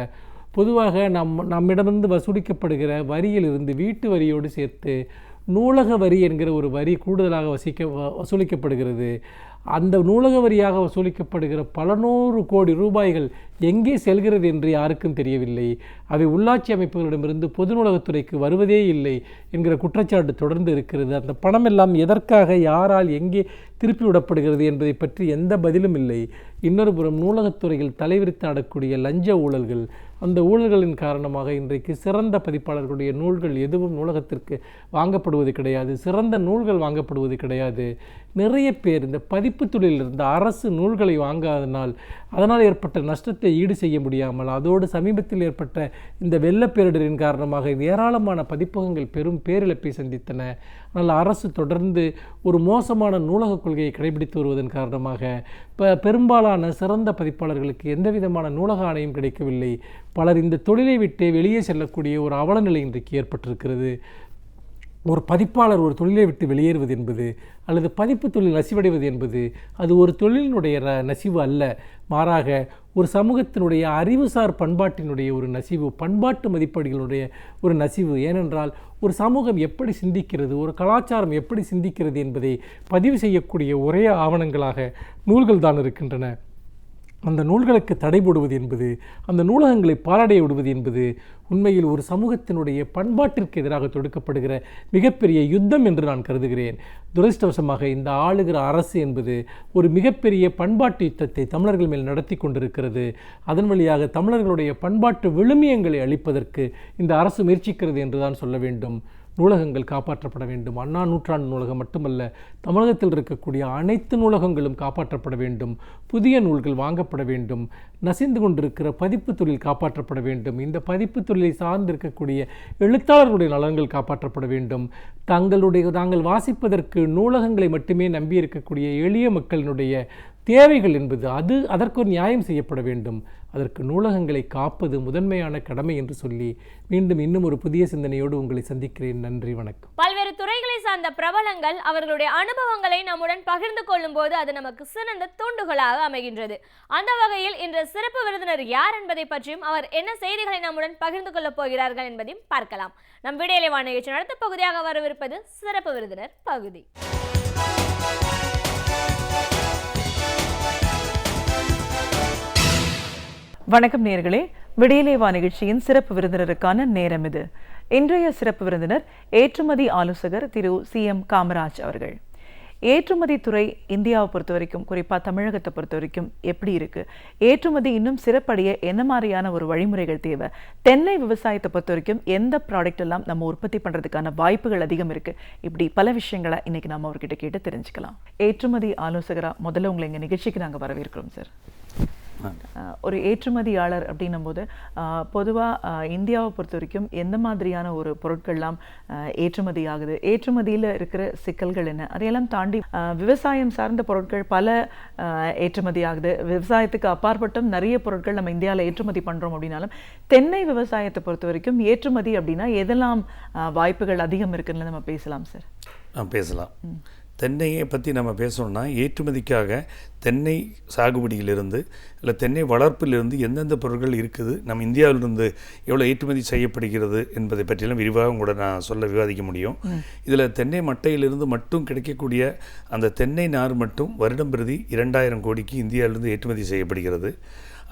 பொதுவாக நம்மிடமிருந்து வசூலிக்கப்படுகிற வரியிலிருந்து வீட்டு வரியோடு சேர்த்து நூலக வரி என்கிற ஒரு வரி கூடுதலாக வசூலிக்கப்படுகிறது. அந்த நூலக வரியாக வசூலிக்கப்படுகிற பல நூறு கோடி ரூபாய்கள் எங்கே செல்கிறது என்று யாருக்கும் தெரியவில்லை. அவை உள்ளாட்சி அமைப்புகளிடமிருந்து பொது நூலகத்துறைக்கு வருவதே இல்லை என்கிற குற்றச்சாட்டு தொடர்ந்து இருக்கிறது. அந்த பணம் எல்லாம் எதற்காக, யாரால், எங்கே திருப்பி விடப்படுகிறது என்பதை பற்றி எந்த பதிலும் இல்லை. இன்னொரு புறம் நூலகத்துறையில் தலைவிரித்தாடக்கூடிய லஞ்ச ஊழல்கள், அந்த ஊழல்களின் காரணமாக இன்றைக்கு சிறந்த பதிப்பாளர்களுடைய நூல்கள் எதுவும் நூலகத்திற்கு வாங்கப்படுவது கிடையாது. சிறந்த நூல்கள் வாங்கப்படுவது கிடையாது. நிறைய பேர் இந்த பதிப்பு தொழிலில் இருந்த அரசு நூல்களை வாங்காதனால் அதனால் ஏற்பட்ட நஷ்டத்தை ஈடு செய்ய முடியாமல், அதோடு சமீபத்தில் ஏற்பட்ட இந்த வெள்ளப்பேரிடரின் காரணமாக ஏராளமான பதிப்பகங்கள் பெரும் பேரிழப்பை சந்தித்தன. ஆனால் அரசு தொடர்ந்து ஒரு மோசமான நூலக கொள்கையை கடைபிடித்து வருவதன் காரணமாக பெரும்பாலான சிறந்த பதிப்பாளர்களுக்கு எந்த விதமான நூலக ஆணையம் கிடைக்கவில்லை. பலர் இந்த தொழிலை விட்டு வெளியே செல்லக்கூடிய ஒரு அவலநிலை இன்றைக்கு ஏற்பட்டிருக்கிறது. ஒரு பதிப்பாளர் ஒரு தொழிலை விட்டு வெளியேறுவது என்பது அல்லது பதிப்பு தொழில் நசிவடைவது என்பது அது ஒரு தொழிலினுடைய நசிவு அல்ல, மாறாக ஒரு சமூகத்தினுடைய அறிவுசார் பண்பாட்டினுடைய ஒரு நசிவு, பண்பாட்டு மதிப்பீடுகளுடைய ஒரு நசிவு. ஏனென்றால் ஒரு சமூகம் எப்படி சிந்திக்கிறது, ஒரு கலாச்சாரம் எப்படி சிந்திக்கிறது என்பதை பதிவு செய்யக்கூடிய ஒரே ஆவணங்களாக நூல்கள் தான் இருக்கின்றன. அந்த நூல்களுக்கு தடை போடுவது என்பது, அந்த நூலகங்களை பாராடைய விடுவது என்பது உண்மையில் ஒரு சமூகத்தினுடைய பண்பாட்டிற்கு எதிராக தொடுக்கப்படுகிற மிகப்பெரிய யுத்தம் என்று நான் கருதுகிறேன். துரதிர்ஷ்டவசமாக இந்த ஆளுகிற அரசு என்பது ஒரு மிகப்பெரிய பண்பாட்டு யுத்தத்தை தமிழர்கள் மேல் நடத்தி கொண்டிருக்கிறது. அதன் வழியாக தமிழர்களுடைய பண்பாட்டு விழுமியங்களை அளிப்பதற்கு இந்த அரசு முயற்சிக்கிறது என்று தான் சொல்ல வேண்டும். நூலகங்கள் காப்பாற்றப்பட வேண்டும். அண்ணா நூற்றாண்டு நூலகம் மட்டுமல்ல, தமிழகத்தில் இருக்கக்கூடிய அனைத்து நூலகங்களும் காப்பாற்றப்பட வேண்டும். புதிய நூல்கள் வாங்கப்பட வேண்டும். நசிந்து கொண்டிருக்கிற பதிப்பு தொழில் காப்பாற்றப்பட வேண்டும். இந்த பதிப்பு தொழிலை சார்ந்திருக்கக்கூடிய எழுத்தாளர்களுடைய நலன்கள் காப்பாற்றப்பட வேண்டும். தாங்கள் வாசிப்பதற்கு நூலகங்களை மட்டுமே நம்பியிருக்கக்கூடிய எளிய மக்களினுடைய தேவைகள் என்பது அதற்கு ஒரு நியாயம் செய்யப்பட வேண்டும். அதற்கு நூலகங்களை காப்பது முதன்மையான கடமை என்று சொல்லி மீண்டும் இன்னும் ஒரு புதிய சிந்தனையோடு உங்களை சந்திக்கிறேன். நன்றி, வணக்கம். பல்வேறு துறைகளை சார்ந்த பிரபலங்கள் அவர்களுடைய அனுபவங்களை நம்முடன் பகிர்ந்து கொள்ளும் போது அது நமக்கு சிறந்த தூண்டுகளாக அமைகின்றது. அந்த வகையில் இன்று சிறப்பு விருந்தினர் யார் என்பதை பற்றியும் அவர் என்ன செய்திகளை நம்முடன் பகிர்ந்து கொள்ளப் போகிறார்கள் என்பதையும் பார்க்கலாம். நம் விடியலை வாணி நிகழ்ச்சி அடுத்த பகுதியாக வரவிருப்பது சிறப்பு விருந்தினர் பகுதி. வணக்கம் நேயர்களே, விடியலேவா நிகழ்ச்சியின் சிறப்பு விருந்தினருக்கான நேரம் இது. இன்றைய சிறப்பு விருந்தினர் ஏற்றுமதி ஆலோசகர் திரு CM காமராஜ் அவர்கள். ஏற்றுமதி துறை இந்தியாவை பொறுத்த வரைக்கும், குறிப்பாக தமிழகத்தை பொறுத்த வரைக்கும் எப்படி இருக்கு, ஏற்றுமதி இன்னும் சிறப்படைய என்ன மாதிரியான ஒரு வழிமுறைகள் தேவை, தென்னை விவசாயத்தை பொறுத்த வரைக்கும் எந்த ப்ராடக்ட் எல்லாம் நம்ம உற்பத்தி பண்றதுக்கான வாய்ப்புகள் அதிகம் இருக்கு, இப்படி பல விஷயங்களை இன்னைக்கு நம்ம அவர்கிட்ட கேட்டு தெரிஞ்சுக்கலாம். ஏற்றுமதி ஆலோசகரா முதல்ல உங்களை எங்க நிகழ்ச்சிக்கு நாங்கள் வரவேற்கிறோம் சார். ஒரு ஏற்றுமதியாளர் அப்படின்னும் போது பொதுவாக இந்தியாவை பொறுத்த வரைக்கும் எந்த மாதிரியான ஒரு பொருட்கள்லாம் ஏற்றுமதி ஆகுது, ஏற்றுமதியில் இருக்கிற சிக்கல்கள் என்ன, அதையெல்லாம் தாண்டி விவசாயம் சார்ந்த பொருட்கள் பல ஏற்றுமதி ஆகுது. விவசாயத்துக்கு அப்பாற்பட்டும் நிறைய பொருட்கள் நம்ம இந்தியாவில் ஏற்றுமதி பண்ணுறோம். அப்படின்னாலும் தென்னை விவசாயத்தை பொறுத்த வரைக்கும் ஏற்றுமதி அப்படின்னா எதெல்லாம் வாய்ப்புகள் அதிகம் இருக்குன்னு நம்ம பேசலாம் சார்? பேசலாம். தென்னையை பற்றி நம்ம பேசணும்னா, ஏற்றுமதிக்காக தென்னை சாகுபடியிலிருந்து இல்லை தென்னை வளர்ப்பிலிருந்து எந்தெந்த பொருட்கள் இருக்குது, நம்ம இந்தியாவிலிருந்து எவ்வளோ ஏற்றுமதி செய்யப்படுகிறது என்பதை பற்றியெல்லாம் விரிவாக கூட நான் விவாதிக்க முடியும். இதில் தென்னை மட்டையிலிருந்து மட்டும் கிடைக்கக்கூடிய அந்த தென்னை நார் மட்டும் வருடம் பிரதி 2000 கோடிக்கு இந்தியாவிலிருந்து ஏற்றுமதி செய்யப்படுகிறது.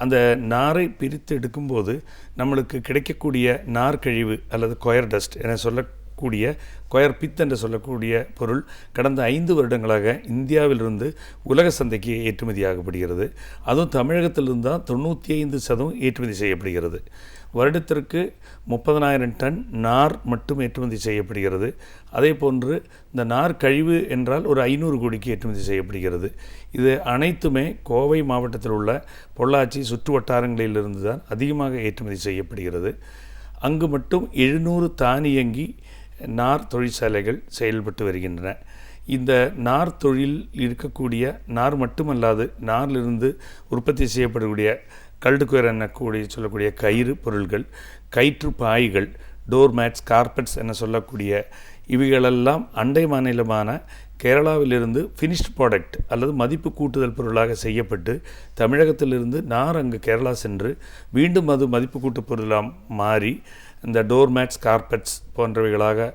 அந்த நாரை பிரித்து எடுக்கும்போது நம்மளுக்கு கிடைக்கக்கூடிய நார் கழிவு அல்லது கொயர் டஸ்ட் என சொல்லக்கூடிய கொயர் பித் என்று சொல்லக்கூடிய பொருள் கடந்த 5 வருடங்களாக இந்தியாவிலிருந்து உலக சந்தைக்கு ஏற்றுமதியாகப்படுகிறது. அதுவும் தமிழகத்திலிருந்து தான் 95% ஏற்றுமதி செய்யப்படுகிறது. வருடத்திற்கு 30,000 டன் நார் மட்டும் ஏற்றுமதி செய்யப்படுகிறது. அதே போன்று இந்த நார் கழிவு என்றால் ஒரு 500 கோடிக்கு ஏற்றுமதி செய்யப்படுகிறது. இது அனைத்துமே கோவை மாவட்டத்தில் உள்ள பொள்ளாச்சி சுற்று வட்டாரங்களிலிருந்து தான் அதிகமாக ஏற்றுமதி செய்யப்படுகிறது. அங்கு மட்டும் 700 தானியங்கி நார் தொழிற்சாலைகள் செயல்பட்டு வருகின்றன. இந்த நார் தொழில் இருக்கக்கூடிய நார் மட்டுமல்லாது நாரிலிருந்து உற்பத்தி செய்யப்படக்கூடிய கல்டுக்குயர் என சொல்லக்கூடிய கயிறு பொருள்கள், கயிற்று பாய்கள், டோர்மேட்ஸ், கார்பெட்ஸ் என சொல்லக்கூடிய இவைகளெல்லாம் அண்டை மாநிலமான கேரளாவிலிருந்து ஃபினிஷ்ட் ப்ராடக்ட் அல்லது மதிப்பு கூட்டுதல் பொருளாக செய்யப்பட்டு தமிழகத்திலிருந்து நார் அங்கு கேரளா சென்று மீண்டும் அது மதிப்பு கூட்டு பொருளாக மாறி இந்த டோர்மேட்ஸ், கார்பெட்ஸ் போன்றவைகளாக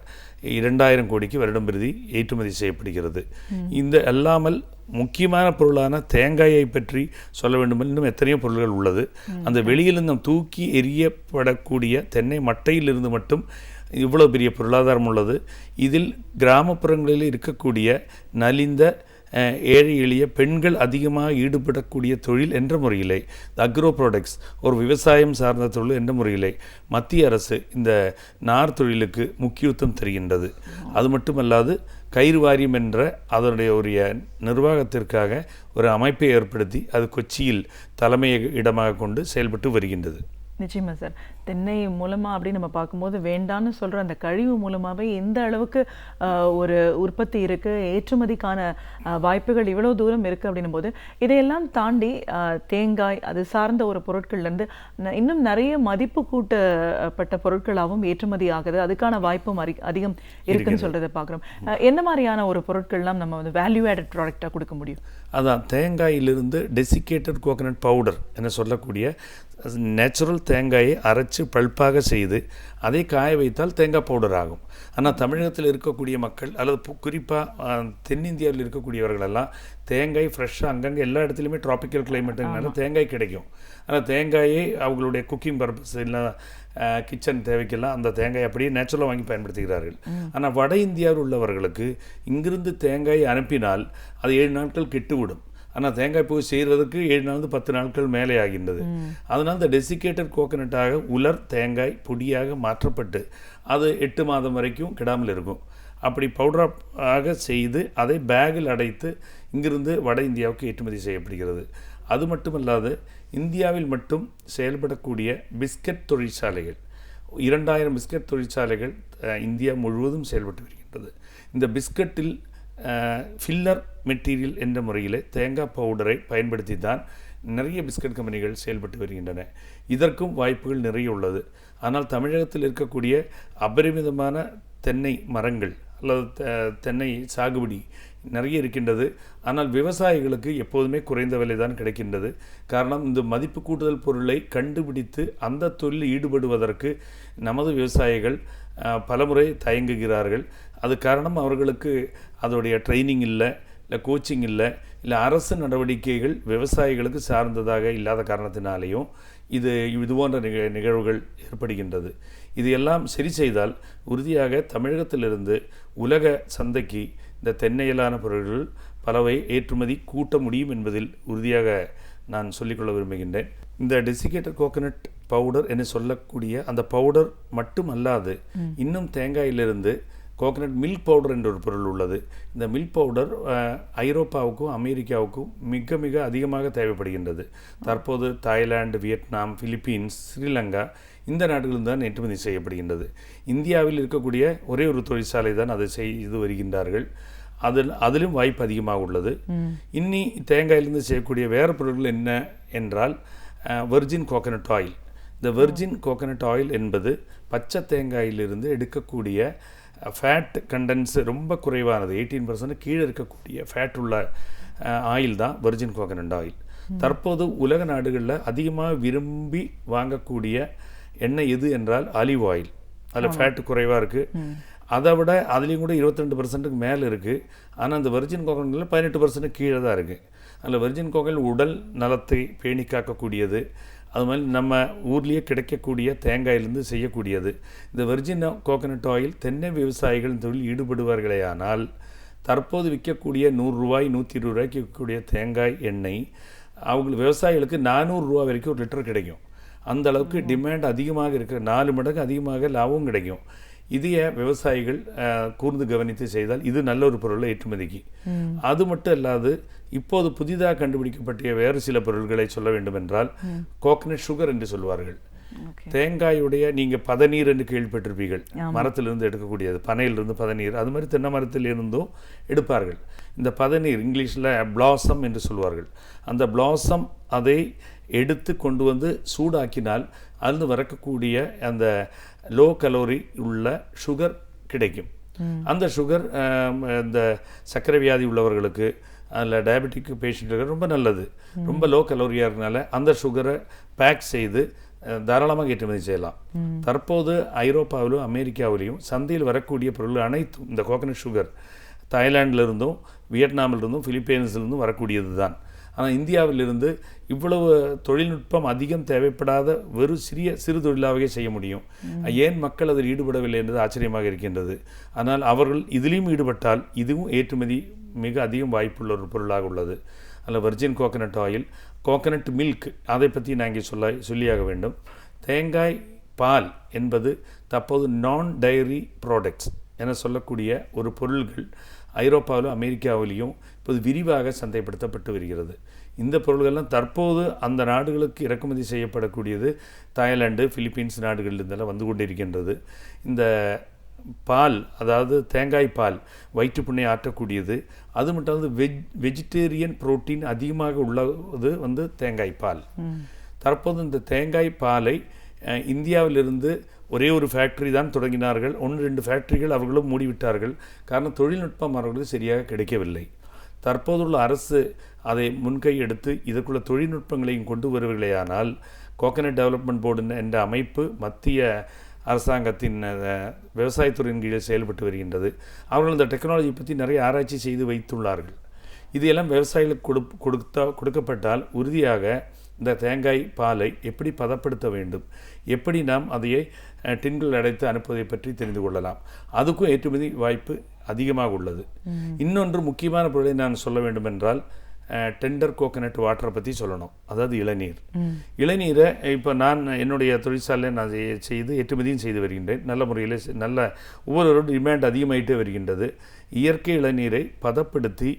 2000 கோடிக்கு வருடம் பிரதி ஏற்றுமதி செய்யப்படுகிறது. இந்த அல்லாமல் முக்கியமான பொருளான தேங்காயை பற்றி சொல்ல வேண்டுமென்றால் இன்னும் எத்தனையோ பொருள்கள் உள்ளது. அந்த வெளியிலிருந்து தூக்கி எறியப்படக்கூடிய தென்னை மட்டையிலிருந்து மட்டும் இவ்வளோ பெரிய பொருளாதாரம் உள்ளது. இதில் கிராமப்புறங்களில் இருக்கக்கூடிய நலிந்த ஏழை எளிய பெண்கள் அதிகமாக ஈடுபடக்கூடிய தொழில் என்ற முறையிலே, அக்ரோ ப்ராடக்ட்ஸ் ஒரு விவசாயம் சார்ந்த தொழில் என்ற முறையிலே மத்திய அரசு இந்த நார் தொழிலுக்கு முக்கியத்துவம் தருகின்றது. அது மட்டுமல்லாது கயிறு வாரியம் என்ற அதனுடைய ஒரு நிர்வாகத்திற்காக ஒரு அமைப்பை ஏற்படுத்தி அது கொச்சியில் தலைமை இடமாக கொண்டு செயல்பட்டு வருகின்றது. நிச்சயமா சார். தென்னை மூலமாக அப்படி நம்ம பார்க்கும்போது வேண்டான்னு சொல்கிற அந்த கழிவு மூலமாகவே எந்த அளவுக்கு ஒரு உற்பத்தி இருக்குது, ஏற்றுமதிக்கான வாய்ப்புகள் இவ்வளோ தூரம் இருக்குது அப்படின்னும் போது இதையெல்லாம் தாண்டி தேங்காய் அது சார்ந்த ஒரு பொருட்கள்லேருந்து இன்னும் நிறைய மதிப்பு கூட்டப்பட்ட பொருட்களாகவும் ஏற்றுமதி ஆகுது. அதுக்கான வாய்ப்பும் அதிகம் இருக்குன்னு சொல்கிறத பார்க்குறோம். என்ன மாதிரியான ஒரு பொருட்கள்லாம் நம்ம வந்து வேல்யூ ஆடட் ப்ராடக்டாக கொடுக்க முடியும்? அதான் தேங்காயிலிருந்து டெசிகேட்டட் கோகனட் பவுடர் என சொல்லக்கூடிய நேச்சுரல் தேங்காயை அரைச்சு பல்பாக செய்து அதை காய வைத்தால் தேங்காய் பவுடர் ஆகும். ஆனால் தமிழகத்தில் இருக்கக்கூடிய மக்கள் அல்லது குறிப்பாக தென்னிந்தியாவில் இருக்கக்கூடியவர்களெல்லாம் தேங்காய் ஃப்ரெஷ்ஷாக அங்கங்கே எல்லா இடத்துலையுமே ட்ராபிக்கல் கிளைமேட்டுனால தேங்காய் கிடைக்கும். ஆனால் தேங்காயை அவங்களுடைய குக்கிங் பர்பஸ் இல்லை கிச்சன் தேவைக்கெல்லாம் அந்த தேங்காய் அப்படியே நேச்சுரலாக வாங்கி பயன்படுத்துகிறார்கள். ஆனால் வட இந்தியாவில் உள்ளவர்களுக்கு இங்கிருந்து தேங்காயை அனுப்பினால் அது 7 நாட்கள் கெட்டுவிடும். ஆனால் தேங்காய் பூ செய்கிறதுக்கு 7 நாள் 10 நாட்கள் மேலே ஆகின்றது. அதனால் இந்த டெசிகேட்டட் கோகனட்டாக உலர் தேங்காய் பொடியாக மாற்றப்பட்டு அது 8 மாதம் வரைக்கும் கெடாமல் இருக்கும். அப்படி பவுடராக செய்து அதை பேக்கில் அடைத்து இங்கிருந்து வட இந்தியாவுக்கு ஏற்றுமதி செய்யப்படுகிறது. அது மட்டுமல்லாது இந்தியாவில் மட்டும் செயல்படக்கூடிய பிஸ்கட் தொழிற்சாலைகள் 2000 பிஸ்கட் தொழிற்சாலைகள் இந்தியா முழுவதும் செயல்பட்டு வருகின்றது. இந்த பிஸ்கட்டில் ஃபில்லர் மெட்டீரியல் என்ற முறையில் தேங்காய் பவுடரை பயன்படுத்தி தான் நிறைய பிஸ்கட் கம்பெனிகள் செயல்பட்டு வருகின்றன. இதற்கும் வாய்ப்புகள் நிறைய உள்ளது. ஆனால் தமிழகத்தில் இருக்கக்கூடிய அபரிமிதமான தென்னை மரங்கள் அல்லது தென்னை சாகுபடி நிறைய இருக்கின்றது. ஆனால் விவசாயிகளுக்கு எப்போதுமே குறைந்த விலை தான் கிடைக்கின்றது. காரணம், இந்த மதிப்பு கூட்டுதல் பொருளை கண்டுபிடித்து அந்த தொழிலில் ஈடுபடுவதற்கு நமது விவசாயிகள் பலமுறை தயங்குகிறார்கள். அது காரணம் அவர்களுக்கு அதோடைய ட்ரைனிங் இல்லை, இல்லை கோச்சிங் இல்லை, இல்லை அரசு நடவடிக்கைகள் விவசாயிகளுக்கு சார்ந்ததாக இல்லாத காரணத்தினாலேயும் இது போன்ற நிகழ்வுகள் ஏற்படுகின்றது. இதையெல்லாம் சரி செய்தால் உறுதியாக தமிழகத்திலிருந்து உலக சந்தைக்கு இந்த தென்னையிலான பொருட்கள் பலவை ஏற்றுமதி கூட்ட முடியும் என்பதில் உறுதியாக நான் சொல்லிக்கொள்ள விரும்புகின்றேன். இந்த டெசிகேட்டட் கோகனட் பவுடர் என்று சொல்லக்கூடிய அந்த பவுடர் மட்டும் அல்லாது இன்னும் தேங்காயிலிருந்து கோகனட் மில்க் பவுடர் என்ற ஒரு பொருள் உள்ளது. இந்த மில்க் பவுடர் ஐரோப்பாவுக்கும் அமெரிக்காவுக்கும் மிக மிக அதிகமாக தேவைப்படுகின்றது. தற்போது தாய்லாந்து, வியட்நாம், பிலிப்பீன்ஸ், ஸ்ரீலங்கா இந்த நாடுகளில் தான் ஏற்றுமதி செய்யப்படுகின்றது. இந்தியாவில் இருக்கக்கூடிய ஒரே ஒரு தொழிற்சாலை தான் அதை செய்து வருகின்றார்கள். அதிலும் வாய்ப்பு அதிகமாக உள்ளது. இன்னி தேங்காயிலிருந்து செய்யக்கூடிய வேறு பொருட்கள் என்ன என்றால் வெர்ஜின் கோகனட் ஆயில். இந்த வெர்ஜின் கோகனட் ஆயில் என்பது பச்சை தேங்காயிலிருந்து எடுக்கக்கூடிய ஃபேட் கண்டென்ஸ் ரொம்ப குறைவானது, 18% கீழே இருக்கக்கூடிய ஃபேட் உள்ள ஆயில் தான் வெர்ஜின் கோகனட் ஆயில். தற்போது உலக நாடுகளில் அதிகமாக விரும்பி வாங்கக்கூடிய எண்ணெய் எது என்றால் ஆலிவ் ஆயில். அதில் ஃபேட்டு குறைவாக இருக்குது. அதை விட அதுலேயும் கூட 22%க்கு மேலே இருக்குது. ஆனால் அந்த வெர்ஜின் கோகனட்டில் 18% கீழே தான் இருக்குது. அதில் வெர்ஜின் கோகனட் உடல் நலத்தை பேணி காக்கக்கூடியது. அது மாதிரி நம்ம ஊர்லேயே கிடைக்கக்கூடிய தேங்காயிலிருந்து செய்யக்கூடியது. இந்த வெர்ஜின் கோகனட் ஆயில் தென்னை விவசாயிகள் தொழில் ஈடுபடுவார்களே ஆனால் தற்போது விற்கக்கூடிய 100 ரூபாய் 120 ரூபாய்க்கு விற்கக்கூடிய தேங்காய் எண்ணெய் அவங்க விவசாயிகளுக்கு 400 ரூபா வரைக்கும் ஒரு லிட்டர் கிடைக்கும். அந்த அளவுக்கு டிமாண்ட் அதிகமாக இருக்கிற 4 மடங்கு அதிகமாக லாபமும் கிடைக்கும். இதைய விவசாயிகள் கூர்ந்து கவனித்து செய்தால் இது நல்ல ஒரு பொருளை ஏற்றுமதிக்கு. அது மட்டும் இல்லாது இப்போது புதிதாக கண்டுபிடிக்கப்பட்ட வேறு சில பொருட்களை சொல்ல வேண்டும் என்றால் கோகனட் சுகர் என்று சொல்வார்கள். தேங்காயுடைய நீங்கள் பதநீர் என்று கேள்விப்பட்டிருப்பீர்கள். மரத்திலிருந்து எடுக்கக்கூடியது, பனையிலிருந்து பதநீர், அது மாதிரி தென்னை மரத்திலிருந்தும் எடுப்பார்கள். இந்த பதநீர் இங்கிலீஷில் பிளாசம் என்று சொல்வார்கள். அந்த பிளாசம் அதை எடுத்து கொண்டு வந்து சூடாக்கினால் அது வரக்கூடிய அந்த லோ கலோரி உள்ள சுகர் கிடைக்கும். அந்த சுகர் இந்த சர்க்கரை வியாதி உள்ளவர்களுக்கு அதில் டயபெட்டிக் பேஷண்ட்டுகள் ரொம்ப நல்லது. ரொம்ப லோ கலோரியாக இருக்கனால அந்த சுகரை பேக் செய்து தாராளமாக ஏற்றுமதி செய்யலாம். தற்போது ஐரோப்பாவிலும் அமெரிக்காவிலையும் சந்தையில் வரக்கூடிய பொருள் அனைத்தும் இந்த கோகனட் சுகர் தாய்லாண்டிலிருந்தும் வியட்நாமிலிருந்தும் பிலிப்பைன்ஸிலிருந்தும் வரக்கூடியது தான். ஆனால் இந்தியாவிலிருந்து இவ்வளவு தொழில்நுட்பம் அதிகம் தேவைப்படாத வெறும் சிறு தொழிலாகவே செய்ய முடியும். ஏன் மக்கள் அதில் ஈடுபடவில்லை என்பது ஆச்சரியமாக இருக்கின்றது. ஆனால் அவர்கள் இதிலையும் ஈடுபட்டால் இதுவும் ஏற்றுமதி மிக அதிகம் வாய்ப்புள்ள ஒரு பொருளாக உள்ளது. அதில் virgin coconut oil, coconut milk, அதை பற்றி நான் இங்கே சொல்லியாக வேண்டும். தேங்காய் பால் என்பது தற்போது நான் டைரி ப்ராடக்ட்ஸ் என சொல்லக்கூடிய ஒரு பொருள்கள் ஐரோப்பாவிலும் அமெரிக்காவிலையும் இப்போது விரிவாக சந்தைப்படுத்தப்பட்டு வருகிறது. இந்த பொருள்கள்லாம் தற்போது அந்த நாடுகளுக்கு இறக்குமதி செய்யப்படக்கூடியது தாய்லாந்து, பிலிப்பீன்ஸ் நாடுகளிலிருந்தெல்லாம் வந்து கொண்டிருக்கின்றது. இந்த பால், அதாவது தேங்காய் பால் வயிற்றுப்புண்ணை ஆற்றக்கூடியது. அது மட்டும் வெஜிடேரியன் புரோட்டீன் அதிகமாக உள்ளது வந்து தேங்காய் பால். தற்போது இந்த தேங்காய் பாலை இந்தியாவிலிருந்து ஒரே ஒரு ஃபேக்ட்ரி தான் தொடங்கினார்கள். 1-2 ஃபேக்ட்ரிகள் அவர்களும் மூடிவிட்டார்கள். காரணம் தொழில்நுட்பம் அவர்களுக்கு சரியாக கிடைக்கவில்லை. தற்போதுள்ள அரசு அதை முன்கை எடுத்து இதற்குள்ள தொழில்நுட்பங்களையும் கொண்டு வருவர்களேயானால் கோகனட் டெவலப்மெண்ட் போர்டு என்ற அமைப்பு மத்திய அரசாங்கத்தின் விவசாயத்துறையின் கீழே செயல்பட்டு வருகின்றது. அவர்கள் இந்த டெக்னாலஜி பற்றி நிறைய ஆராய்ச்சி செய்து வைத்துள்ளார்கள். இதையெல்லாம் விவசாயிகளுக்கு கொடுக்கப்பட்டால் உறுதியாக இந்த தேங்காய் பாலை எப்படி பதப்படுத்த வேண்டும், எப்படி நாம் அதையே டின்கள் அடைத்து அனுப்புவதை பற்றி தெரிந்து கொள்ளலாம். அதுக்கும் ஏற்றுமதி வாய்ப்பு அதிகமாக உள்ளது. இன்னொன்று முக்கியமான பொருளை நான் சொல்ல வேண்டும் என்றால் டெண்டர் கோகனட் வாட்டரை பற்றி சொல்லணும். அதாவது இளநீரை இப்போ நான் என்னுடைய தொழிற்சாலையை நான் செய்து ஏற்றுமதியும் செய்து வருகின்றேன். நல்ல முறையில் நல்ல ஒவ்வொரு டிமாண்ட் அதிகமாகிட்டே வருகின்றது. இயற்கை இளநீரை பதப்படுத்தி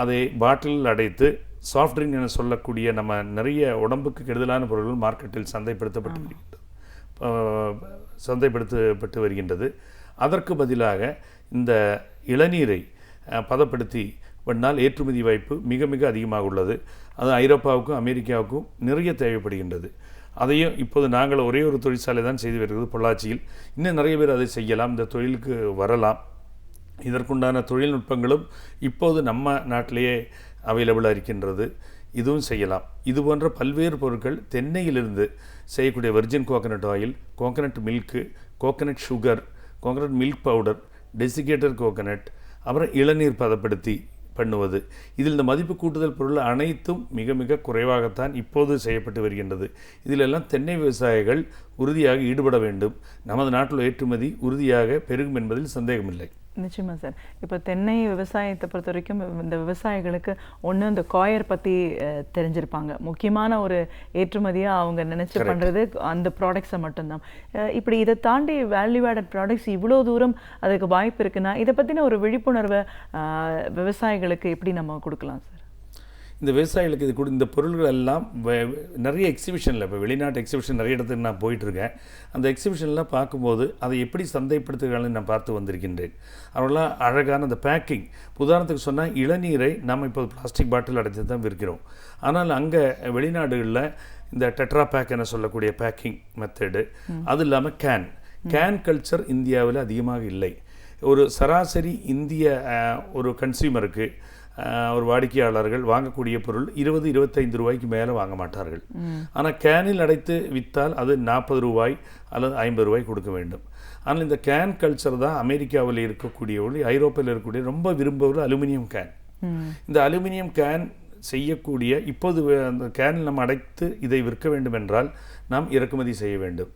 அதை பாட்டிலில் அடைத்து சாஃப்ட் ட்ரிங்க் என சொல்லக்கூடிய நம்ம நிறைய உடம்புக்கு கெடுதலான பொருட்கள் மார்க்கெட்டில் சந்தைப்படுத்தப்பட்டு வருகின்றது. அதற்கு பதிலாக இந்த இளநீரை பதப்படுத்தி பண்ணால் ஏற்றுமதி வாய்ப்பு மிக மிக அதிகமாக உள்ளது. அது ஐரோப்பாவுக்கும் அமெரிக்காவுக்கும் நிறைய தேவைப்படுகின்றது. அதையும் இப்போது நாங்கள் ஒரே ஒரு தொழிற்சாலை தான் செய்து வருகிறது பொள்ளாச்சியில். இன்னும் நிறைய பேர் அதை செய்யலாம், இந்த தொழிலுக்கு வரலாம். இதற்குண்டான தொழில்நுட்பங்களும் இப்போது நம்ம நாட்டிலேயே அவைலபிளாக இருக்கின்றது. இதுவும் செய்யலாம். இது போன்ற பல்வேறு பொருட்கள் தென்னையிலிருந்து செய்யக்கூடிய virgin coconut oil, coconut milk, coconut sugar, coconut milk powder, desiccator coconut, அப்புறம் இளநீர் பதப்படுத்தி பண்ணுவது, இதில் இந்த மதிப்பு கூட்டுதல் பொருள் அனைத்தும் மிக மிக குறைவாகத்தான் இப்போது செய்யப்பட்டு வருகின்றது. இதிலெல்லாம் தென்னை விவசாயிகள் உறுதியாக ஈடுபட வேண்டும். நமது நாட்டில் ஏற்றுமதி உறுதியாக பெருகும் என்பதில் சந்தேகமில்லை. நிச்சயமா சார். இப்போ தென்னை விவசாயத்தை பொறுத்த வரைக்கும் இந்த விவசாயிகளுக்கு ஒன்று இந்த காயர் பற்றி தெரிஞ்சிருப்பாங்க. முக்கியமான ஒரு ஏற்றுமதியாக அவங்க நினச்சி பண்ணுறது அந்த ப்ராடக்ட்ஸை மட்டும்தான். இப்படி இதை தாண்டி வேல்யூ ஆடட் ப்ராடக்ட்ஸ் இவ்வளோ தூரம் அதுக்கு வாய்ப்பு இருக்குன்னா இதை பற்றின ஒரு விழிப்புணர்வை விவசாயிகளுக்கு எப்படி நம்ம கொடுக்கலாம் சார்? இந்த விவசாயிகளுக்கு இது இந்த பொருள்கள் எல்லாம் நிறைய எக்ஸிபிஷனில், இப்போ வெளிநாட்டு எக்ஸிபிஷன் நிறைய இடத்துக்கு நான் போயிட்டுருக்கேன். அந்த எக்ஸிபிஷன்லாம் பார்க்கும்போது அதை எப்படி சந்தைப்படுத்துகிறாங்கன்னு நான் பார்த்து வந்திருக்கின்றேன். அவர்களாம் அழகான அந்த பேக்கிங், உதாரணத்துக்கு சொன்னால் இளநீரை நம்ம இப்போ பிளாஸ்டிக் பாட்டில் அடைச்சி தான் விற்கிறோம். ஆனால் அங்கே வெளிநாடுகளில் இந்த டெட்ரா பேக் என சொல்லக்கூடிய பேக்கிங் மெத்தடு, அது இல்லாமல் கேன் கல்ச்சர் இந்தியாவில் அதிகமாக இல்லை. ஒரு சராசரி இந்திய ஒரு கன்சியூமருக்கு, ஒரு வாடிக்கையாளர்கள் வாங்கக்கூடிய பொருள் 20-25 ரூபாய்க்கு மேலே வாங்க மாட்டார்கள். ஆனால் கேனில் அடைத்து விற்றால் அது 40 ரூபாய் அல்லது 50 ரூபாய் கொடுக்க வேண்டும். ஆனால் இந்த கேன் கல்ச்சர் தான் அமெரிக்காவில் இருக்கக்கூடியவர்கள், ஐரோப்பாவில் இருக்கக்கூடிய ரொம்ப விரும்புவது அலுமினியம் கேன். இந்த அலுமினியம் கேன் செய்யக்கூடிய இப்போது அந்த கேனில் நம்ம அடைத்து இதை விற்க வேண்டும் என்றால் நாம் இறக்குமதி செய்ய வேண்டும்.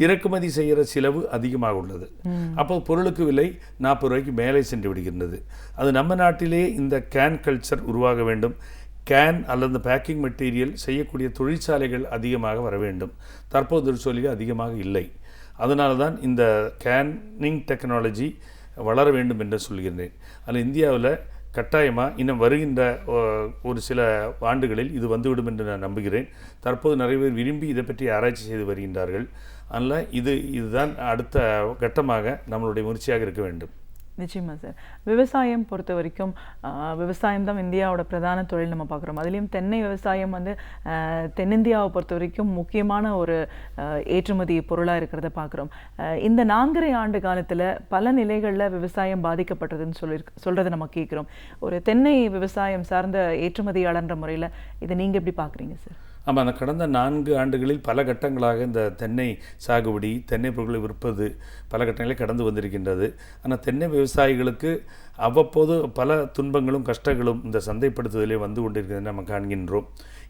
இறக்குமதி செய்கிற செலவு அதிகமாக உள்ளது. அப்போ பொருளுக்கு விலை 40 ரூபாய்க்கு மேலே சென்று விடுகின்றது. அது நம்ம நாட்டிலே இந்த கேன் கல்ச்சர் உருவாக வேண்டும். கேன் அல்லது பேக்கிங் மெட்டீரியல் செய்யக்கூடிய தொழிற்சாலைகள் அதிகமாக வர வேண்டும். தற்போது தொழிற்சாலைகள் அதிகமாக இல்லை. அதனால தான் இந்த கேனிங் டெக்னாலஜி வளர வேண்டும் என்று சொல்கிறேன். அதில் இந்தியாவில் கட்டாயமாக இன்னும் வருகின்ற ஒரு சில ஆண்டுகளில் இது வந்துவிடும் என்று நான் நம்புகிறேன். தற்போது நிறைய பேர் விரும்பி இதை பற்றி ஆராய்ச்சி செய்து வருகின்றார்கள். அதனால் இதுதான் அடுத்த கட்டமாக நம்மளுடைய முயற்சியாக இருக்க வேண்டும். நிச்சயமா சார். விவசாயம் பொறுத்த வரைக்கும் விவசாயம் தான் இந்தியாவோட பிரதான தொழில் நம்ம பார்க்குறோம். அதுலேயும் தென்னை விவசாயம் வந்து தென்னிந்தியாவை பொறுத்த வரைக்கும் முக்கியமான ஒரு ஏற்றுமதி பொருளாக இருக்கிறத பார்க்குறோம். இந்த 4.5 ஆண்டு காலத்தில் பல நிலைகளில் விவசாயம் பாதிக்கப்பட்டதுன்னு சொல்கிறத நம்ம கேட்குறோம். ஒரு தென்னை விவசாயம் சார்ந்த ஏற்றுமதியாளர்ன்ற முறையில் இதை நீங்கள் எப்படி பார்க்குறீங்க சார்? ஆமாம், அந்த கடந்த 4 ஆண்டுகளில் பல கட்டங்களாக இந்த தென்னை சாகுபடி, தென்னை பொருட்களை விற்பது பல கட்டங்களை கடந்து வந்திருக்கின்றது. ஆனால் தென்னை விவசாயிகளுக்கு அவ்வப்போது பல துன்பங்களும் கஷ்டங்களும் இந்த சந்தைப்படுத்துதலே வந்து கொண்டிருக்கிறதை நம்ம காண்கின்றோம்.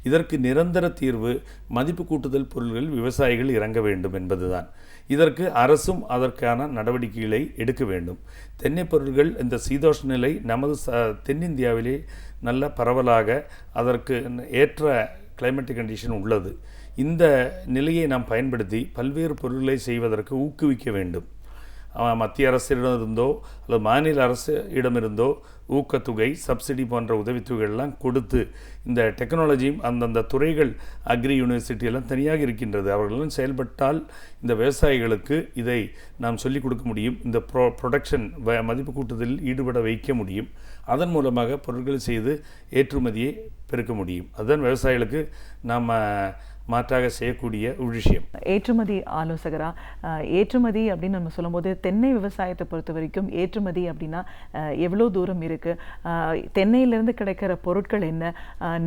இதற்கு நிரந்தர தீர்வு மதிப்பு கூட்டுதல் பொருள்கள் விவசாயிகள் இறங்க வேண்டும் என்பதுதான். இதற்கு அரசும் அதற்கான நடவடிக்கைகளை எடுக்க வேண்டும். தென்னை பொருட்கள் இந்த சீதோஷ்ண நிலை நமது தென்னிந்தியாவிலே நல்ல பரவலாக அதற்கு ஏற்ற கிளைமேட்டிக் கண்டிஷன் உள்ளது. இந்த நிலையை நாம் பயன்படுத்தி பல்வேறு பொருட்களை செய்வதற்கு ஊக்குவிக்க வேண்டும். மத்திய அரசிடமிருந்தோ அல்லது மாநில அரசு இடமிருந்தோ ஊக்கத்தொகை, சப்சிடி போன்ற உதவித்தொகைகள்லாம் கொடுத்து இந்த டெக்னாலஜியும் அந்தந்த துறைகள் அக்ரி யூனிவர்சிட்டியெல்லாம் தனியாக இருக்கின்றது. அவர்களும் செயல்பட்டால் இந்த விவசாயிகளுக்கு இதை நாம் சொல்லிக் கொடுக்க முடியும். இந்த ப்ரொடக்ஷன் மதிப்பு கூட்டுதலில் ஈடுபட வைக்க முடியும். அதன் மூலமாக பொருட்கள் செய்து ஏற்றுமதியை பெருக்க முடியும். அதுதான் விவசாயிகளுக்கு நாம் மாற்றாக செய்யக்கூடிய ஒரு விஷயம். ஏற்றுமதி ஆலோசகரா, ஏற்றுமதி அப்படின்னு நம்ம சொல்லும்போது தென்னை விவசாயத்தை பொறுத்த வரைக்கும் ஏற்றுமதி அப்படின்னா எவ்வளோ தூரம் இருக்குது, தென்னையிலேருந்து கிடைக்கிற பொருட்கள் என்ன,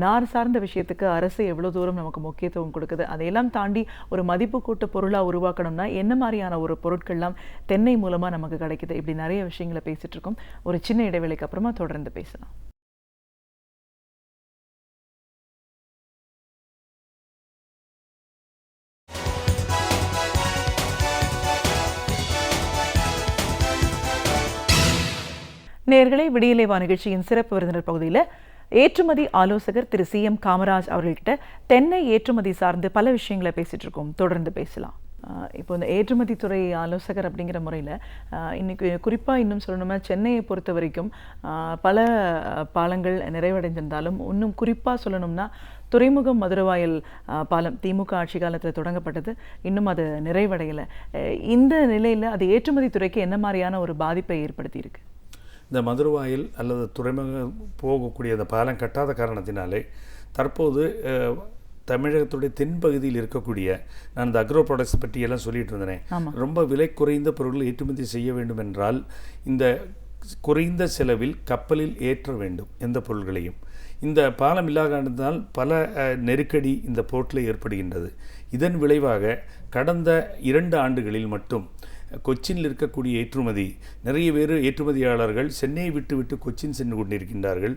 நார் சார்ந்த விஷயத்துக்கு அரசு எவ்வளோ தூரம் நமக்கு முக்கியத்துவம் கொடுக்குது, அதையெல்லாம் தாண்டி ஒரு மதிப்பு கூட்டு பொருளாக உருவாக்கணும்னா என்ன மாதிரியான ஒரு பொருட்கள்லாம் தென்னை மூலமாக நமக்கு கிடைக்குது, இப்படி நிறைய விஷயங்களை பேசிகிட்டு இருக்கோம். ஒரு சின்ன இடைவேளைக்கு அப்புறமா தொடர்ந்து பேசலாம். நேயர்களே, விடியலேவா நிகழ்ச்சியின் சிறப்பு விருந்தினர் பகுதியில் ஏற்றுமதி ஆலோசகர் திரு CM காமராஜ் அவர்கள்கிட்ட தென்னை ஏற்றுமதி சார்ந்து பல விஷயங்களை பேசிட்டு இருக்கோம். தொடர்ந்து பேசலாம். இப்போ இந்த ஏற்றுமதி துறை ஆலோசகர் அப்படிங்கிற முறையில் இன்னைக்கு குறிப்பாக இன்னும் சொல்லணும்னா சென்னையை பொறுத்த வரைக்கும் பல பாலங்கள் நிறைவடைந்திருந்தாலும் இன்னும் குறிப்பாக சொல்லணும்னா துறைமுகம் மதுரவாயல் பாலம் திமுக ஆட்சி காலத்தில் தொடங்கப்பட்டது, இன்னும் அது நிறைவடையலை. இந்த நிலையில் அது ஏற்றுமதி துறைக்கு என்ன மாதிரியான ஒரு பாதிப்பை ஏற்படுத்தி இருக்கு? இந்த மதுரவாயில் அல்லது துறைமுகம் போகக்கூடிய அந்த பாலம் கட்டாத காரணத்தினாலே தற்போது தமிழகத்துடைய தென்பகுதியில் இருக்கக்கூடிய, நான் இந்த அக்ரோ ப்ராடக்ட்ஸ் பற்றியெல்லாம் சொல்லிட்டு இருந்தேன், ரொம்ப விலை குறைந்த பொருட்களை ஏற்றுமதி செய்ய வேண்டும் என்றால் இந்த குறைந்த செலவில் கப்பலில் ஏற்ற வேண்டும் எந்த பொருள்களையும். இந்த பாலம் இல்லாததால் பல நெருக்கடி இந்த போர்ட்டில் ஏற்படுகின்றது. இதன் விளைவாக கடந்த 2 ஆண்டுகளில் மட்டும் கொச்சினில் இருக்கக்கூடிய ஏற்றுமதி, நிறைய பேர் ஏற்றுமதியாளர்கள் சென்னையை விட்டு கொச்சின் சென்று கொண்டிருக்கின்றார்கள்,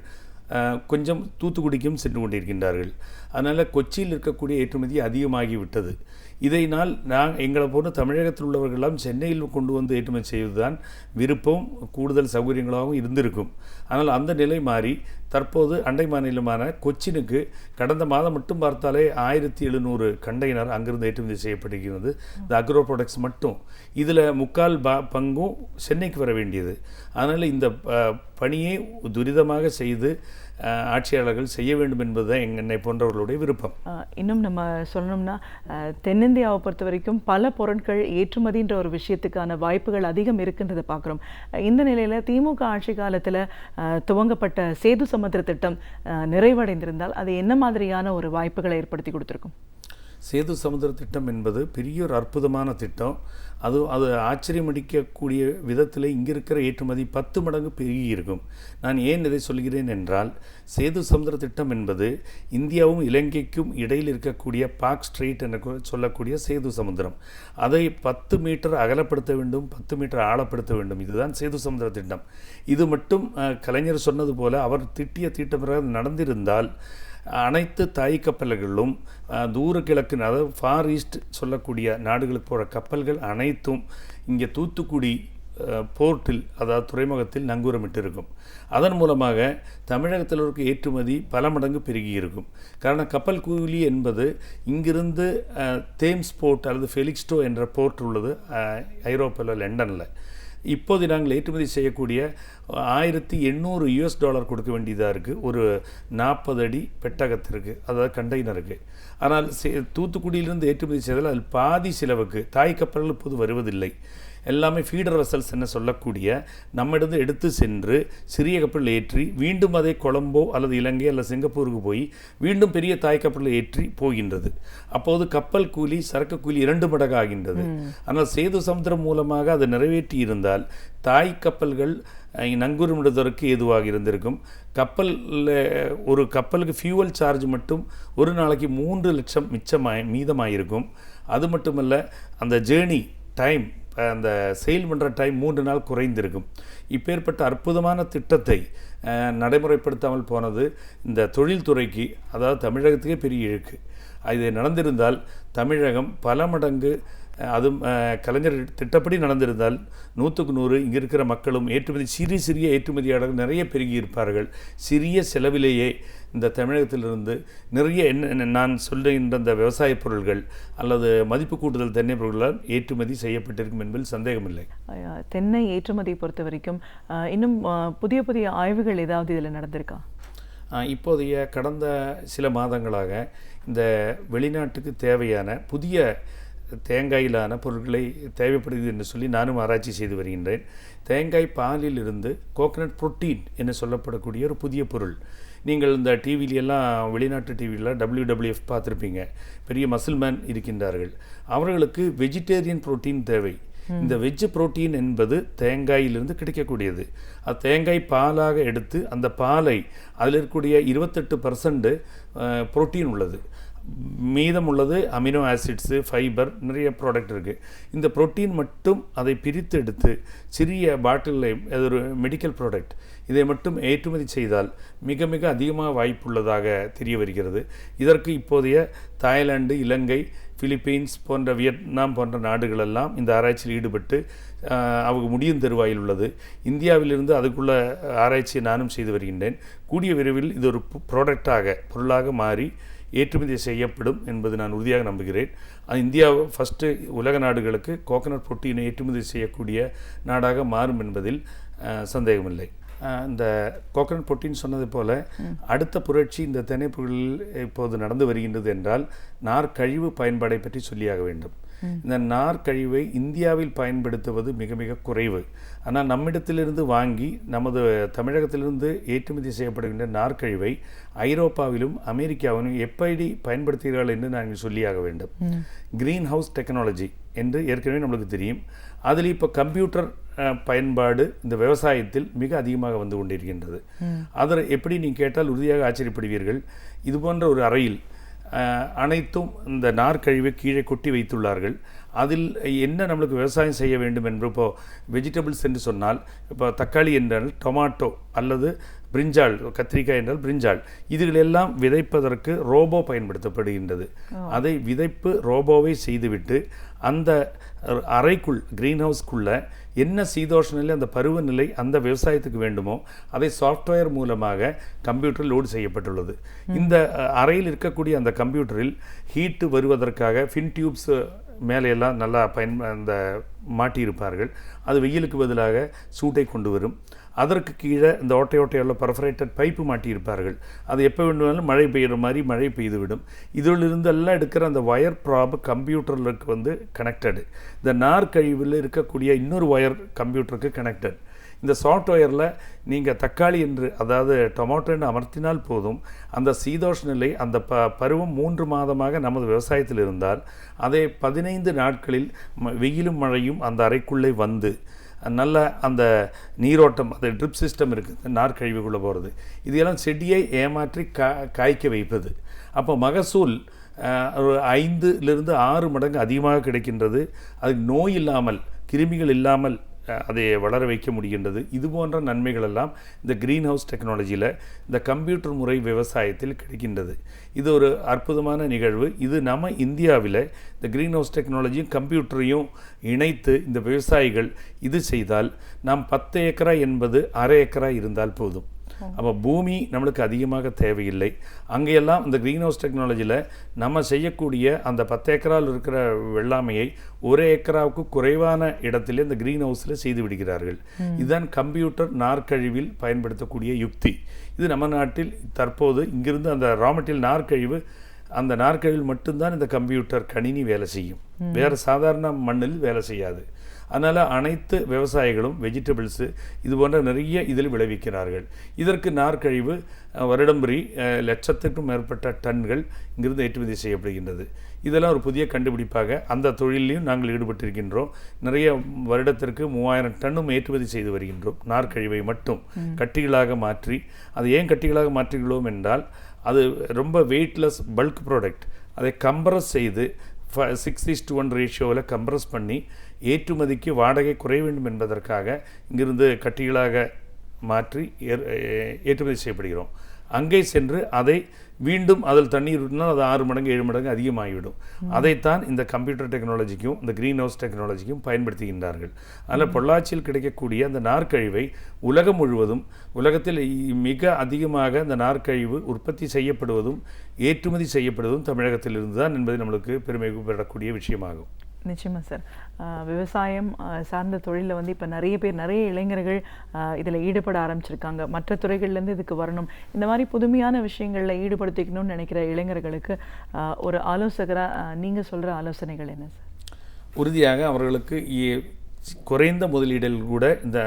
கொஞ்சம் தூத்துக்குடிக்கும் சென்று கொண்டிருக்கின்றார்கள். அதனால் கொச்சியில் இருக்கக்கூடிய ஏற்றுமதி அதிகமாகிவிட்டது. இதைனால் எங்களை போன்ற தமிழகத்தில் உள்ளவர்களெல்லாம் சென்னையில் கொண்டு வந்து ஏற்றுமதி செய்வதுதான் விருப்பம், கூடுதல் சௌகரியங்களாகவும் இருந்திருக்கும். ஆனால் அந்த நிலை மாறி தற்போது அண்டை மாநிலமான கொச்சினுக்கு கடந்த மாதம் மட்டும் பார்த்தாலே 1700 கண்டெய்னர் அங்கிருந்து ஏற்றுமதி செய்யப்படுகிறது. இந்த அக்ரோ ப்ராடக்ட்ஸ் மட்டும் இதில் 3/4 பங்கும் சென்னைக்கு வர வேண்டியது. அதனால் இந்த பணியை துரிதமாக செய்து ஆட்சியாளர்கள் செய்ய வேண்டும் என்பது என்னை போன்றவர்களுடைய விருப்பம். இன்னும் நம்ம சொல்லணும்னா தென்னிந்தியாவை பொறுத்த வரைக்கும் பல பொருட்கள் ஏற்றுமதின்ற ஒரு விஷயத்துக்கான வாய்ப்புகள் அதிகம் இருக்குன்றதை பார்க்குறோம். இந்த நிலையில் திமுக ஆட்சி காலத்தில் துவங்கப்பட்ட சேது சமுத்திர திட்டம் நிறைவடைந்திருந்தால் அது என்ன மாதிரியான ஒரு வாய்ப்புகளை ஏற்படுத்தி கொடுத்துருக்கும்? சேது சமுத்திர திட்டம் என்பது பெரிய ஒரு அற்புதமான திட்டம். அது ஆச்சரியமடிக்கக்கூடிய விதத்தில் இங்கே இருக்கிற ஏற்றுமதி 10 மடங்கு பெருகி இருக்கும். நான் ஏன் இதை சொல்கிறேன் என்றால், சேது சமுத்திர திட்டம் என்பது இந்தியாவும் இலங்கைக்கும் இடையில் இருக்கக்கூடிய பாக் ஸ்ட்ரெயிட் என்று சொல்லக்கூடிய சேது சமுத்திரம், அதை 10 மீட்டர் அகலப்படுத்த வேண்டும், 10 மீட்டர் ஆழப்படுத்த வேண்டும். இதுதான் சேது சமுத்திர திட்டம். இது மட்டும் கலைஞர் சொன்னது போல அவர் திட்டிய திட்டம் நடந்திருந்தால் அனைத்து தாய் கப்பல்களும் தூர கிழக்கு, அதாவது ஃபார் ஈஸ்ட் சொல்லக்கூடிய நாடுகளுக்கு போகிற கப்பல்கள் அனைத்தும் இங்கே தூத்துக்குடி போர்ட்டில், அதாவது துறைமுகத்தில் நங்கூரமிட்டு இருக்கும். அதன் மூலமாக தமிழகத்தில் இருக்க ஏற்றுமதி பல மடங்கு பெருகி இருக்கும். காரணம், கப்பல் கூலி என்பது இங்கிருந்து தேம்ஸ் போர்ட் அல்லது ஃபெலிக்ஸ்டோ என்ற போர்ட் உள்ளது ஐரோப்பாவில், லண்டனில். இப்போது நாங்கள் ஏற்றுமதி செய்யக்கூடிய $1800 கொடுக்க வேண்டியதாக இருக்குது ஒரு 40 அடி பெட்டகத்திற்கு, அதாவது கண்டெய்னருக்கு. ஆனால் தூத்துக்குடியிலிருந்து ஏற்றுமதி செய்தால் அதில் பாதி செலவுக்கு தாய் கப்பல்கள் இப்போது வருவதில்லை. எல்லாமே ஃபீடர் வெசல்ஸ் என்ன சொல்லக்கூடிய நம்மிடந்து எடுத்து சென்று சிறிய கப்பலில் ஏற்றி மீண்டும் அதை கொலம்போ அல்லது இலங்கை அல்லது சிங்கப்பூருக்கு போய் மீண்டும் பெரிய தாய் கப்பலில் ஏற்றி போகின்றது. அப்போது கப்பல் கூலி சரக்கு கூலி 2 மடங்கு ஆகின்றது. ஆனால் சேது சமுத்திரம் மூலமாக அதை நிறைவேற்றி இருந்தால் தாய் கப்பல்கள் நங்கூரமிடுவதற்கு ஏதுவாக இருந்திருக்கும். ஒரு கப்பலுக்கு ஃபியூவல் சார்ஜ் மட்டும் ஒரு நாளைக்கு 3 லட்சம் மீதமாயிருக்கும். அது மட்டுமல்ல, அந்த ஜேர்னி டைம், அந்த செயில் பண்ணுற டைம் 3 நாள் குறைந்திருக்கும். இப்பேற்பட்ட அற்புதமான திட்டத்தை நடைமுறைப்படுத்தாமல் போனது இந்த தொழில்துறைக்கு, அதாவது தமிழகத்துக்கே பெரிய இழுக்கு. இது நடந்திருந்தால் தமிழகம் பல மடங்கு, அதுவும் கலைஞர் திட்டப்படி நடந்திருந்தால் 100க்கு 100 இங்கே இருக்கிற மக்களும் ஏற்றுமதி, சிறிய ஏற்றுமதியாளர்கள் நிறைய பெருகி இருப்பார்கள். சிறிய செலவிலேயே இந்த தமிழகத்திலிருந்து நிறைய நான் சொல்லுகின்ற இந்த விவசாய பொருள்கள் அல்லது மதிப்பு கூட்டுதல் தென்னை பொருள்களால் ஏற்றுமதி செய்யப்பட்டிருக்கும் என்பதில் சந்தேகமில்லை. தென்னை ஏற்றுமதி பொறுத்த வரைக்கும் இன்னும் புதிய ஆய்வுகள் ஏதாவது இதில் நடந்திருக்கா? இப்போதைய கடந்த சில மாதங்களாக இந்த வெளிநாட்டுக்கு தேவையான புதிய தேங்காயிலான பொருட்களை தேவைப்படுகிறது என்று சொல்லி நானும் ஆராய்ச்சி செய்து வருகின்றேன். தேங்காய் பாலில் இருந்து கோகனட் புரோட்டீன் என்று சொல்லப்படக்கூடிய ஒரு புதிய பொருள். நீங்கள் இந்த டிவிலெல்லாம், வெளிநாட்டு டிவியில் WWF பார்த்துருப்பீங்க. பெரிய மசில்மேன் இருக்கின்றார்கள். அவர்களுக்கு வெஜிடேரியன் புரோட்டீன் தேவை. இந்த வெஜ் புரோட்டீன் என்பது தேங்காயிலிருந்து கிடைக்கக்கூடியது. அது தேங்காய் பாலாக எடுத்து அந்த பாலை, அதில் இருக்கக்கூடிய 28% புரோட்டீன் உள்ளது. மீதம் உள்ளது அமினோ ஆசிட்ஸு, ஃபைபர், நிறைய ப்ராடக்ட் இருக்குது. இந்த புரோட்டீன் மட்டும் அதை பிரித்து எடுத்து சிறிய பாட்டிலில், அது ஒரு மெடிக்கல் ப்ராடக்ட், இதை மட்டும் ஏற்றுமதி செய்தால் மிக மிக அதிகமாக வாய்ப்புள்ளதாக தெரிய வருகிறது. இதற்கு இப்போதைய தாய்லாந்து, இலங்கை, பிலிப்பீன்ஸ் போன்ற, வியட்நாம் போன்ற நாடுகளெல்லாம் இந்த ஆராய்ச்சியில் ஈடுபட்டு அவங்க முடியும் தருவாயில் உள்ளது. இந்தியாவிலிருந்து அதுக்குள்ள ஆராய்ச்சியை நானும் செய்து வருகின்றேன். கூடிய விரைவில் இது ஒரு பொருளாக மாறி ஏற்றுமதி செய்யப்படும் என்பது நான் உறுதியாக நம்புகிறேன். இந்தியா ஃபஸ்ட்டு உலக நாடுகளுக்கு கோகனட் புரோட்டீனை ஏற்றுமதி செய்யக்கூடிய நாடாக மாறும் என்பதில் சந்தேகமில்லை. இந்த கோகனட் புரோட்டீன் சொன்னது போல் அடுத்த புரட்சி இந்த தென்னைப்பொருளில் இப்போது நடந்து வருகின்றது என்றால் நார்க்கழிவு பயன்பாடை பற்றி சொல்லியாக வேண்டும். இந்த நார்க்கழிவை இந்தியாவில் பயன்படுத்துவது மிக மிக குறைவு. ஆனால் நம்மிடத்திலிருந்து வாங்கி நமது தமிழகத்திலிருந்து ஏற்றுமதி செய்யப்படுகின்ற நார்க்கழிவை ஐரோப்பாவிலும் அமெரிக்காவிலும் எப்படி பயன்படுத்துகிறார்கள் என்று நாங்கள் சொல்லியாக வேண்டும். கிரீன் ஹவுஸ் டெக்னாலஜி என்று ஏற்கனவே நம்மளுக்கு தெரியும். அதில் இப்போ கம்ப்யூட்டர் பயன்பாடு இந்த விவசாயத்தில் மிக அதிகமாக வந்து கொண்டிருக்கின்றது. அதில் எப்படி நீங்கள் கேட்டால் உறுதியாக ஆச்சரியப்படுவீர்கள். இது போன்ற ஒரு அறையில் அனைத்தும் இந்த நார்க்கழிவை கீழே கொட்டி வைத்துள்ளார்கள். அதில் என்ன நம்மளுக்கு விவசாயம் செய்ய வேண்டும் என்று, இப்போது வெஜிடபிள்ஸ் என்று சொன்னால், இப்போ தக்காளி என்றால் டொமாட்டோ அல்லது பிரிஞ்சால், கத்திரிக்காய் என்றால் பிரிஞ்சால், இதுகளெல்லாம் விதைப்பதற்கு ரோபோ பயன்படுத்தப்படுகின்றது. அதை விதைப்பு ரோபோவை செய்துவிட்டு அந்த அறைக்குள், க்ரீன் ஹவுஸ்க்குள்ளே என்ன சீதோஷ்ணநிலை, அந்த பருவநிலை அந்த விவசாயத்துக்கு வேண்டுமோ அதை சாஃப்ட்வேர் மூலமாக கம்ப்யூட்டரில் லோடு செய்யப்பட்டுள்ளது. இந்த அறையில் இருக்கக்கூடிய அந்த கம்ப்யூட்டரில் ஹீட்டு வருவதற்காக ஃபின் டியூப்ஸ் மேலையெல்லாம் நல்லா அந்த மாட்டியிருப்பார்கள். அது வெயிலுக்கு பதிலாக சூட்டை கொண்டு வரும். அதற்கு கீழே இந்த ஓட்டையுள்ள பர்ஃபரேட்டட் பைப்பு மாட்டியிருப்பார்கள். அது எப்போ வேண்டுமானாலும் மழை பெய்கிற மாதிரி மழை பெய்துவிடும். இதிலிருந்து எல்லாம் எடுக்கிற அந்த ஒயர் ப்ராப் கம்ப்யூட்டருக்கு வந்து கனெக்டடு. இந்த நார்க்கழிவில் இருக்கக்கூடிய இன்னொரு ஒயர் கம்ப்யூட்டருக்கு கனெக்டட். இந்த சாஃப்ட்வேரில் நீங்கள் தக்காளி என்று, அதாவது டொமாட்டோன்னு அமர்த்தினால் போதும், அந்த சீதோஷ்ணநிலை, அந்த பருவம் 3 மாதமாக நமது விவசாயத்தில் இருந்தால் அதை 15 நாட்களில் வெயிலும் மழையும் அந்த அறைக்குள்ளே வந்து நல்ல அந்த நீரோட்டம், அந்த ட்ரிப் சிஸ்டம் இருக்குது நார்க்கழிவுக்குள்ளே போகிறது, இதையெல்லாம் செடியை ஏமாற்றி காய்க்க வைப்பது. அப்போ மகசூல் 5லிருந்து 6 மடங்கு அதிகமாக கிடைக்கின்றது. அது நோய் இல்லாமல், கிருமிகள் இல்லாமல் அதை வளர வைக்க முடிகின்றது. இது போன்ற நன்மைகள் எல்லாம் இந்த க்ரீன் ஹவுஸ் டெக்னாலஜியில், இந்த கம்ப்யூட்டர் முறை விவசாயத்தில் கிடைக்கின்றது. இது ஒரு அற்புதமான நிகழ்வு. இது நம்ம இந்தியாவில் இந்த க்ரீன் ஹவுஸ் டெக்னாலஜியும் கம்ப்யூட்டரையும் இணைத்து இந்த விவசாயிகள் இது செய்தால், நாம் 10 ஏக்கரா என்பது அரை ஏக்கரா இருந்தால் போதும். அப்போ பூமி நம்மளுக்கு அதிகமாக தேவையில்லை. அங்கெல்லாம் இந்த க்ரீன் ஹவுஸ் டெக்னாலஜியில் நம்ம செய்யக்கூடிய அந்த 10 ஏக்கரால் இருக்கிற வெள்ளாமையை 1 ஏக்கராவுக்கு குறைவான இடத்திலே இந்த க்ரீன் ஹவுஸில் செய்து விடுகிறார்கள். இதுதான் கம்ப்யூட்டர் நார்க்கழிவில் பயன்படுத்தக்கூடிய யுக்தி. இது நம்ம நாட்டில் தற்போது இங்கிருந்து அந்த ரா மெட்டீரியல் நார்க்கழிவு, அந்த நார்க்கழிவில் மட்டும்தான் இந்த கம்ப்யூட்டர் கணினி வேலை செய்யும். வேறு சாதாரண மண்ணில் வேலை செய்யாது. அதனால் அனைத்து விவசாயிகளும் வெஜிடபிள்ஸு இது போன்ற நிறைய இதில் விளைவிக்கிறார்கள். இதற்கு நார்க்கழிவு வருடம்பரி லட்சத்துக்கும் மேற்பட்ட டன்கள் இங்கிருந்து ஏற்றுமதி செய்யப்படுகின்றது. இதெல்லாம் ஒரு புதிய கண்டுபிடிப்பாக அந்த தொழிலையும் நாங்கள் ஈடுபட்டிருக்கின்றோம். நிறைய வருடத்திற்கு 3000 டன்னும் ஏற்றுமதி செய்து வருகின்றோம். நார்க்கழிவை மட்டும் கட்டிகளாக மாற்றி, அது ஏன் கட்டிகளாக மாற்றுகிறோம் என்றால் அது ரொம்ப வெயிட்லெஸ் பல்க் ப்ராடக்ட். அதை கம்ப்ரஸ் செய்து 6:1 ரேஷியோவில் கம்ப்ரஸ் பண்ணி ஏற்றுமதிக்கு வாடகை குறைய வேண்டும் என்பதற்காக இங்கிருந்து கட்டிகளாக மாற்றி ஏற்றுமதி செய்யப்படுகிறோம். அங்கே சென்று அதை மீண்டும் அதில் தண்ணீர் விட்டுனால் அது 6 மடங்கு 7 மடங்கு அதிகமாகிவிடும். அதைத்தான் இந்த கம்ப்யூட்டர் டெக்னாலஜிக்கும் இந்த க்ரீன் ஹவுஸ் டெக்னாலஜிக்கும் பயன்படுத்துகின்றார்கள். அதில் பொள்ளாச்சியில் கிடைக்கக்கூடிய அந்த நார்க்கழிவை உலகம் முழுவதும், உலகத்தில் மிக அதிகமாக அந்த நார்க்கழிவு உற்பத்தி செய்யப்படுவதும் ஏற்றுமதி செய்யப்படுவதும் தமிழகத்திலிருந்து தான் என்பது நம்மளுக்கு பெருமை பெறக்கூடிய விஷயமாகும். நிச்சயமாக சார். விவசாயம் சார்ந்த தொழிலில் வந்து இப்போ நிறைய இளைஞர்கள் இதில் ஈடுபட ஆரம்பிச்சிருக்காங்க. மற்ற துறைகள்லேருந்து இதுக்கு வரணும், இந்த மாதிரி புதுமையான விஷயங்களில் ஈடுபடுத்திக்கணும்னு நினைக்கிற இளைஞர்களுக்கு ஒரு ஆலோசகராக நீங்கள் சொல்கிற ஆலோசனைகள் என்ன சார்? உறுதியாக அவர்களுக்கு குறைந்த முதலீடில் கூட இந்த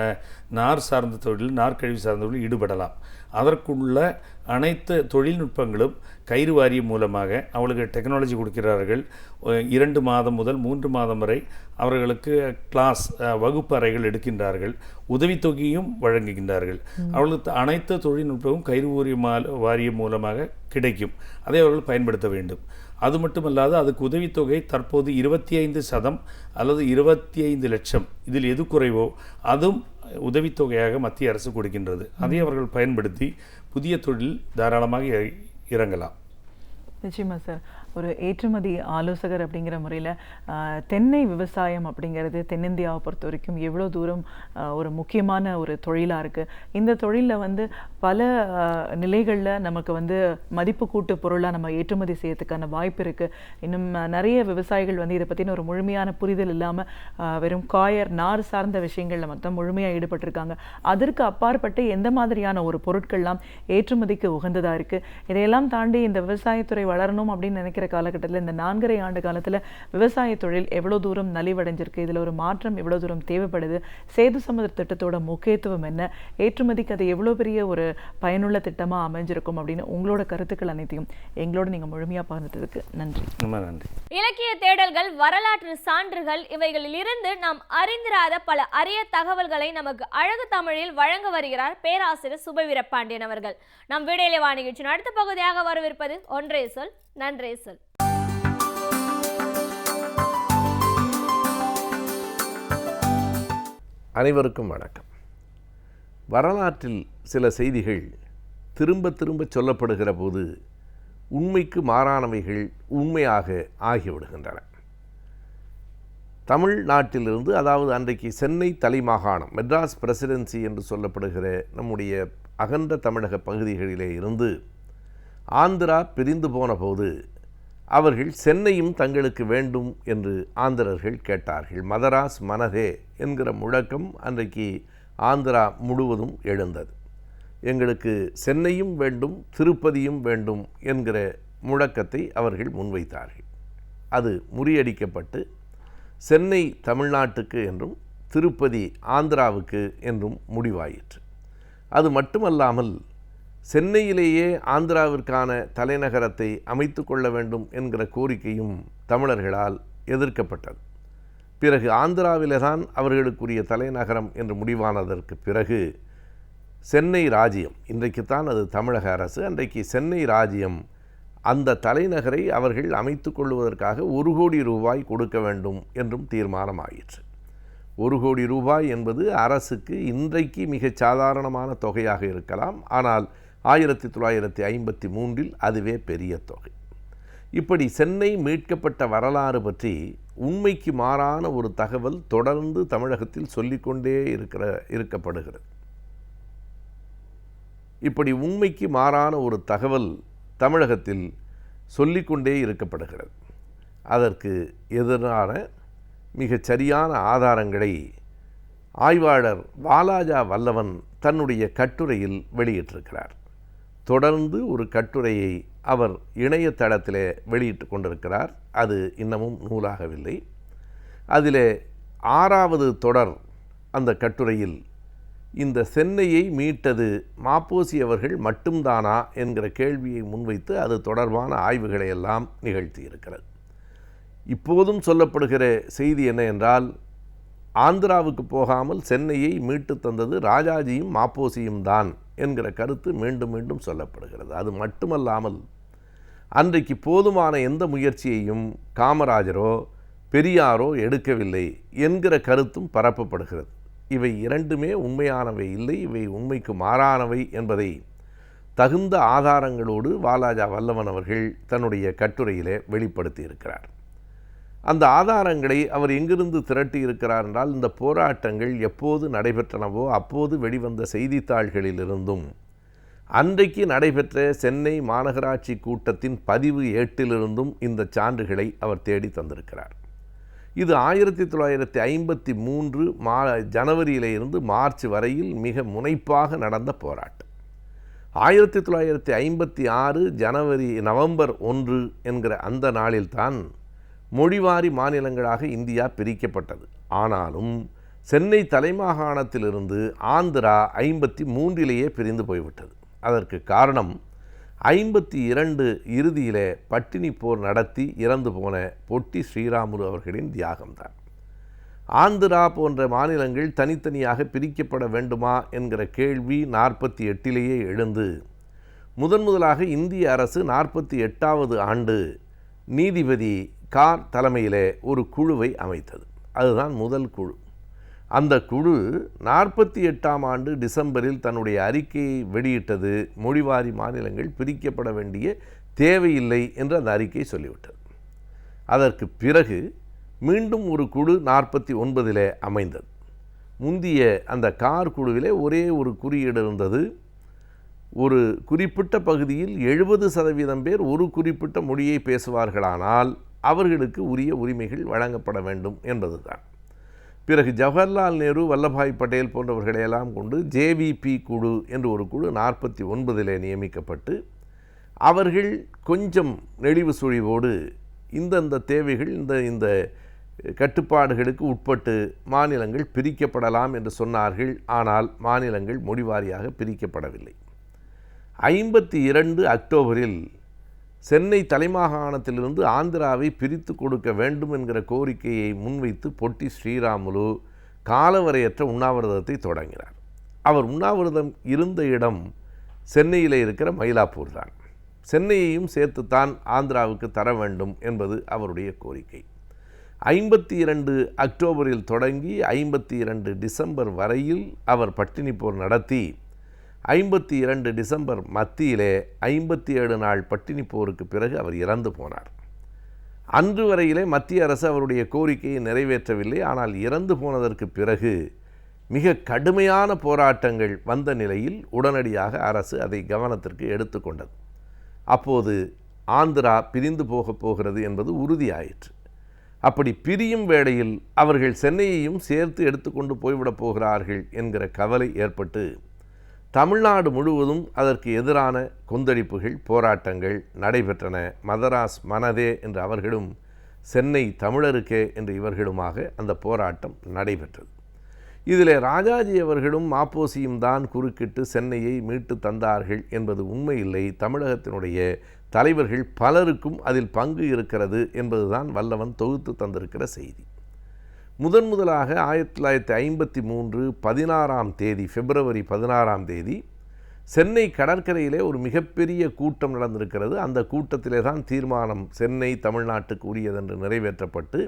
நார் சார்ந்த தொழில், நார்க்கழிவு சார்ந்த தொழில் ஈடுபடலாம். அதற்குள்ள அனைத்து தொழில்நுட்பங்களும் கயிறு வாரியம் மூலமாக அவர்களுக்கு டெக்னாலஜி கொடுக்கிறார்கள். 2 மாதம் முதல் 3 மாதம் வரை அவர்களுக்கு கிளாஸ் வகுப்பு அறைகள் எடுக்கின்றார்கள். உதவித்தொகையும் வழங்குகின்றார்கள். அவர்களுக்கு அனைத்து தொழில்நுட்பமும் கயிறு வாரியம் மூலமாக கிடைக்கும். அதை அவர்கள் பயன்படுத்த வேண்டும். அது மட்டுமல்லாது அதுக்கு உதவித்தொகை தற்போது 25% அல்லது 25 லட்சம், இதில் எது குறைவோ அதுவும் உதவித்தொகையாக மத்திய அரசு கொடுக்கின்றது. அதை அவர்கள் பயன்படுத்தி புதிய தொழில் தாராளமாக இறங்கலாம். நிச்சயமாக சார். ஒரு ஏற்றுமதி ஆலோசகர் அப்படிங்கிற முறையில் தென்னை விவசாயம் அப்படிங்கிறது தென்னிந்தியாவை பொறுத்த வரைக்கும் எவ்வளோ தூரம் ஒரு முக்கியமான ஒரு தொழிலாக இருக்குது. இந்த தொழிலில் வந்து பல நிலைகளில் நமக்கு வந்து மதிப்பு கூட்டு பொருளாக நம்ம ஏற்றுமதி செய்யறதுக்கான வாய்ப்பு இருக்குது. இன்னும் நிறைய விவசாயிகள் வந்து இதை பற்றின ஒரு முழுமையான புரிதல் இல்லாமல் வெறும் நார் சார்ந்த விஷயங்களில் மட்டும் முழுமையாக ஈடுபட்டிருக்காங்க. அதற்கு அப்பாற்பட்டு எந்த மாதிரியான ஒரு பொருட்கள்லாம் ஏற்றுமதிக்கு உகந்ததாக இருக்குது, இதையெல்லாம் தாண்டி இந்த விவசாயத்துறை வளரணும் அப்படின்னு நினைக்கிற காலகட்டத்தில் இந்த 4.5 ஆண்டு காலத்தில் விவசாய தொழில் எவ்வளோ தூரம் நலிவடைஞ்சிருக்கு, இதில் ஒரு மாற்றம் எவ்வளோ தூரம் தேவைப்படுது, சேது சமுதிர திட்டத்தோட முக்கியத்துவம் என்ன, ஏற்றுமதிக்கு அது எவ்வளோ பெரிய ஒரு பயனுள்ள திட்டமாக அமைஞ்சிருக்கும் அப்படின்னு உங்களோட கருத்துக்கள் அனைத்தையும் எங்களோட நீங்கள் முழுமையாக பகிர்ந்ததுக்கு நன்றி. நன்றி. இலக்கிய தேடல்கள், வரலாற்று சான்றுகள், இவைகளில் இருந்து நாம் அறிந்திராத பல அரிய தகவல்களை நமக்கு அழகு தமிழில் வழங்க வருகிறார் பேராசிரியர் சுபவீரபாண்டியன் அவர்கள். நம் விடையிலே வா நிகழ்ச்சியின் அடுத்த பகுதியாக வரவிருப்பது ஒன்றே சொல் நன்றே சொல். அனைவருக்கும் வணக்கம். வரலாற்றில் சில செய்திகள் திரும்ப திரும்ப சொல்லப்படுகிற போது உண்மைக்கு மாறானவைகள் உண்மையாக ஆகிவிடுகின்றன. தமிழ்நாட்டிலிருந்து, அதாவது அன்றைக்கு சென்னை தலைமாகாணம், மெட்ராஸ் பிரசிடென்சி என்று சொல்லப்படுகிற நம்முடைய அகன்ற தமிழக பகுதிகளிலே இருந்து ஆந்திரா பிரிந்து போன போது அவர்கள் சென்னையும் தங்களுக்கு வேண்டும் என்று ஆந்திரர்கள் கேட்டார்கள். மதராஸ் மனதே என்கிற முழக்கம் அன்றைக்கு ஆந்திரா முழுவதும் எழுந்தது. எங்களுக்கு சென்னையும் வேண்டும், திருப்பதியும் வேண்டும் என்கிற முழக்கத்தை அவர்கள் முன்வைத்தார்கள். அது முறியடிக்கப்பட்டு சென்னை தமிழ்நாட்டுக்கு என்றும் திருப்பதி ஆந்திராவுக்கு என்றும் முடிவாயிற்று. அது மட்டுமல்லாமல் சென்னையிலேயே ஆந்திராவிற்கான தலைநகரத்தை அமைத்து கொள்ள வேண்டும் என்கிற கோரிக்கையும் தமிழர்களால் எதிர்க்கப்பட்டது. பிறகு ஆந்திராவிலே தான் அவர்களுக்குரிய தலைநகரம் என்று முடிவானதற்கு பிறகு சென்னை ராஜ்யம், இன்றைக்குத்தான் அது தமிழக அரசு, அன்றைக்கு சென்னை ராஜ்யம் அந்த தலைநகரை அவர்கள் அமைத்து கொள்வதற்காக 1 கோடி ரூபாய் கொடுக்க வேண்டும் என்றும் தீர்மானமாயிற்று. 1 கோடி ரூபாய் என்பது அரசுக்கு இன்றைக்கு மிகச் சாதாரணமான தொகையாக இருக்கலாம். ஆனால் 1953 அதுவே பெரிய தொகை. இப்படி சென்னை மீட்கப்பட்ட வரலாறு பற்றி உண்மைக்கு மாறான ஒரு தகவல் தொடர்ந்து தமிழகத்தில் சொல்லிக்கொண்டே இருக்கப்படுகிறது. இப்படி உண்மைக்கு மாறான ஒரு தகவல் தமிழகத்தில் சொல்லிக்கொண்டே இருக்கப்படுகிறது. அதற்கு எதிரான மிகச் சரியான ஆதாரங்களை ஆய்வாளர் வாலாஜா வல்லவன் தன்னுடைய கட்டுரையில் வெளியிட்டிருக்கிறார். தொடர்ந்து ஒரு கட்டுரையை அவர் இணையதளத்திலே வெளியிட்டு கொண்டிருக்கிறார். அது இன்னமும் நூலாகவில்லை. அதிலே 6வது தொடர் அந்த கட்டுரையில் இந்த சென்னையை மீட்டது மாப்போசி அவர்கள் மட்டும்தானா என்கிற கேள்வியை முன்வைத்து அது தொடர்பான ஆய்வுகளை எல்லாம் நிகழ்த்தியிருக்கிறது. இப்போதும் சொல்லப்படுகிற செய்தி என்ன என்றால், ஆந்திராவுக்கு போகாமல் சென்னையை மீட்டு தந்தது ராஜாஜியும் மாப்போசியும் தான் என்கிற கருத்து மீண்டும் மீண்டும் சொல்லப்படுகிறது. அது மட்டுமல்லாமல் அன்றைக்கு போதுமான எந்த முயற்சியையும் காமராஜரோ பெரியாரோ எடுக்கவில்லை என்கிற கருத்தும் பரப்பப்படுகிறது. இவை இரண்டுமே உண்மையானவை இல்லை, இவை உண்மைக்கு மாறானவை என்பதை தகுந்த ஆதாரங்களோடு வாலாஜா வல்லவன் அவர்கள் தன்னுடைய கட்டுரையிலே வெளிப்படுத்தி இருக்கிறார். அந்த ஆதாரங்களை அவர் எங்கிருந்து திரட்டி இருக்கிறார் என்றால், இந்த போராட்டங்கள் எப்போது நடைபெற்றனவோ அப்போது வெளிவந்த செய்தித்தாள்களிலிருந்தும் அன்றைக்கு நடைபெற்ற சென்னை மாநகராட்சி கூட்டத்தின் பதிவு ஏட்டிலிருந்தும் இந்த சான்றுகளை அவர் தேடி தந்திருக்கிறார். இது 1953 ஜனவரியிலிருந்து மார்ச் வரையில் மிக முனைப்பாக நடந்த போராட்டம். 1956 நவம்பர் 1 என்கிற அந்த நாளில்தான் மொழிவாரி மாநிலங்களாக இந்தியா பிரிக்கப்பட்டது. ஆனாலும் சென்னை தலைமாகாணத்திலிருந்து ஆந்திரா 53 பிரிந்து போய்விட்டது. அதற்கு காரணம் 52 இறுதியிலே பட்டினி போர் நடத்தி இறந்து போன பொட்டி ஸ்ரீராமுலு அவர்களின் தியாகம்தான். ஆந்திரா போன்ற மாநிலங்கள் தனித்தனியாக பிரிக்கப்பட வேண்டுமா என்கிற கேள்வி 48 எழுந்து முதலாக இந்திய அரசு 48வது ஆண்டு நீதிபதி கார் தலைமையிலே ஒரு குழுவை அமைத்தது. அதுதான் முதல் குழு. அந்த குழு 48ஆம் ஆண்டு டிசம்பரில் தன்னுடைய அறிக்கையை வெளியிட்டது. மொழிவாரி மாநிலங்கள் பிரிக்கப்பட வேண்டிய தேவையில்லை என்று அந்த அறிக்கை சொல்லிவிட்டது. அதற்கு பிறகு மீண்டும் ஒரு குழு 49 அமைந்தது. முந்திய அந்த கார் குழுவிலே ஒரே ஒரு குறியீடு இருந்தது. ஒரு குறிப்பிட்ட பகுதியில் 70% பேர் ஒரு குறிப்பிட்ட மொழியை பேசுவார்களானால் அவர்களுக்கு உரிய உரிமைகள் வழங்கப்பட வேண்டும் என்பதுதான். பிறகு ஜவஹர்லால் நேரு, வல்லபாய் பட்டேல் போன்றவர்களையெல்லாம் கொண்டு ஜேவிபி குழு என்று ஒரு குழு 49 நியமிக்கப்பட்டு அவர்கள் கொஞ்சம் நெளிவு சுழிவோடு இந்தந்த தேவைகள் இந்த கட்டுப்பாடுகளுக்கு உட்பட்டு மாநிலங்கள் பிரிக்கப்படலாம் என்று சொன்னார்கள். ஆனால் மாநிலங்கள் மொழிவாரியாக பிரிக்கப்படவில்லை. 52 அக்டோபரில் சென்னை தலைமாகாணத்திலிருந்து ஆந்திராவை பிரித்து கொடுக்க வேண்டும் என்கிற கோரிக்கையை முன்வைத்து பொட்டி ஸ்ரீராமுலு காலவரையற்ற உண்ணாவிரதத்தை தொடங்கினார். அவர் உண்ணாவிரதம் இருந்த இடம் சென்னையில் இருக்கிற மயிலாப்பூர் தான். சென்னையையும் சேர்த்துத்தான் ஆந்திராவுக்கு தர வேண்டும் என்பது அவருடைய கோரிக்கை. 52 அக்டோபரில் தொடங்கி 52 டிசம்பர் வரையில் அவர் பட்டினி போர் நடத்தி 52 டிசம்பர் மத்தியிலே 57 நாள் பட்டினி போருக்கு பிறகு அவர் இறந்து போனார். அன்று வரையிலே மத்திய அரசு அவருடைய கோரிக்கையை நிறைவேற்றவில்லை. ஆனால் இறந்து போனதற்கு பிறகு மிக கடுமையான போராட்டங்கள் வந்த நிலையில் உடனடியாக அரசு அதை கவனத்திற்கு எடுத்துக்கொண்டது. அப்போது ஆந்திரா பிரிந்து போகிறது என்பது உறுதியாயிற்று. அப்படி பிரியும் வேளையில் அவர்கள் சென்னையையும் சேர்த்து எடுத்துக்கொண்டு போய்விடப் போகிறார்கள் என்கிற கவலை ஏற்பட்டு தமிழ்நாடு முழுவதும் அதற்கு எதிரான கொந்தளிப்புகள், போராட்டங்கள் நடைபெற்றன. மதராஸ் மனதே என்று அவர்களும், சென்னை தமிழருக்கே என்று இவர்களுமாக அந்த போராட்டம் நடைபெற்றது. இதில் ராஜாஜி அவர்களும் மாப்போசியும் தான் குறுக்கிட்டு சென்னையை மீட்டு தந்தார்கள் என்பது உண்மையில்லை. தமிழகத்தினுடைய தலைவர்கள் பலருக்கும் அதில் பங்கு இருக்கிறது என்பதுதான் வல்லவன் தொகுத்து தந்திருக்கிற செய்தி. முதலாக 1953 16ஆம் தேதி, பிப்ரவரி 16ஆம் தேதி சென்னை கடற்கரையிலே ஒரு மிகப்பெரிய கூட்டம் நடந்திருக்கிறது. அந்த கூட்டத்திலே தான் தீர்மானம் சென்னை தமிழ்நாட்டுக்கு உரியதென்று நிறைவேற்றப்பட்டு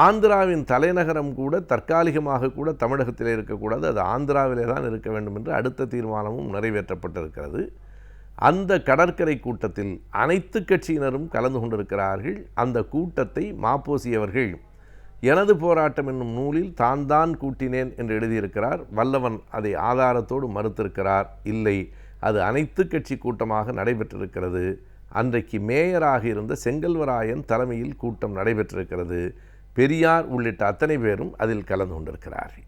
ஆந்திராவின் தலைநகரம் கூட தற்காலிகமாக கூட தமிழகத்திலே இருக்கக்கூடாது, அது ஆந்திராவிலே தான் இருக்க வேண்டும் என்று அடுத்த தீர்மானமும் நிறைவேற்றப்பட்டிருக்கிறது. அந்த கடற்கரை கூட்டத்தில் அனைத்து கட்சியினரும் கலந்து கொண்டிருக்கிறார்கள். அந்த கூட்டத்தை மாப்போசி அவர்கள் எனது போராட்டம் என்னும் நூலில் தான் கூட்டினேன் என்று எழுதியிருக்கிறார். வல்லவன் அதை ஆதாரத்தோடு மறுத்திருக்கிறார். இல்லை, அது அனைத்து கட்சி கூட்டமாக நடைபெற்றிருக்கிறது. அன்றைக்கு மேயராக இருந்த செங்கல்வராயன் தலைமையில் கூட்டம் நடைபெற்றிருக்கிறது. பெரியார் உள்ளிட்ட அத்தனை பேரும் அதில் கலந்து கொண்டிருக்கிறார்கள்.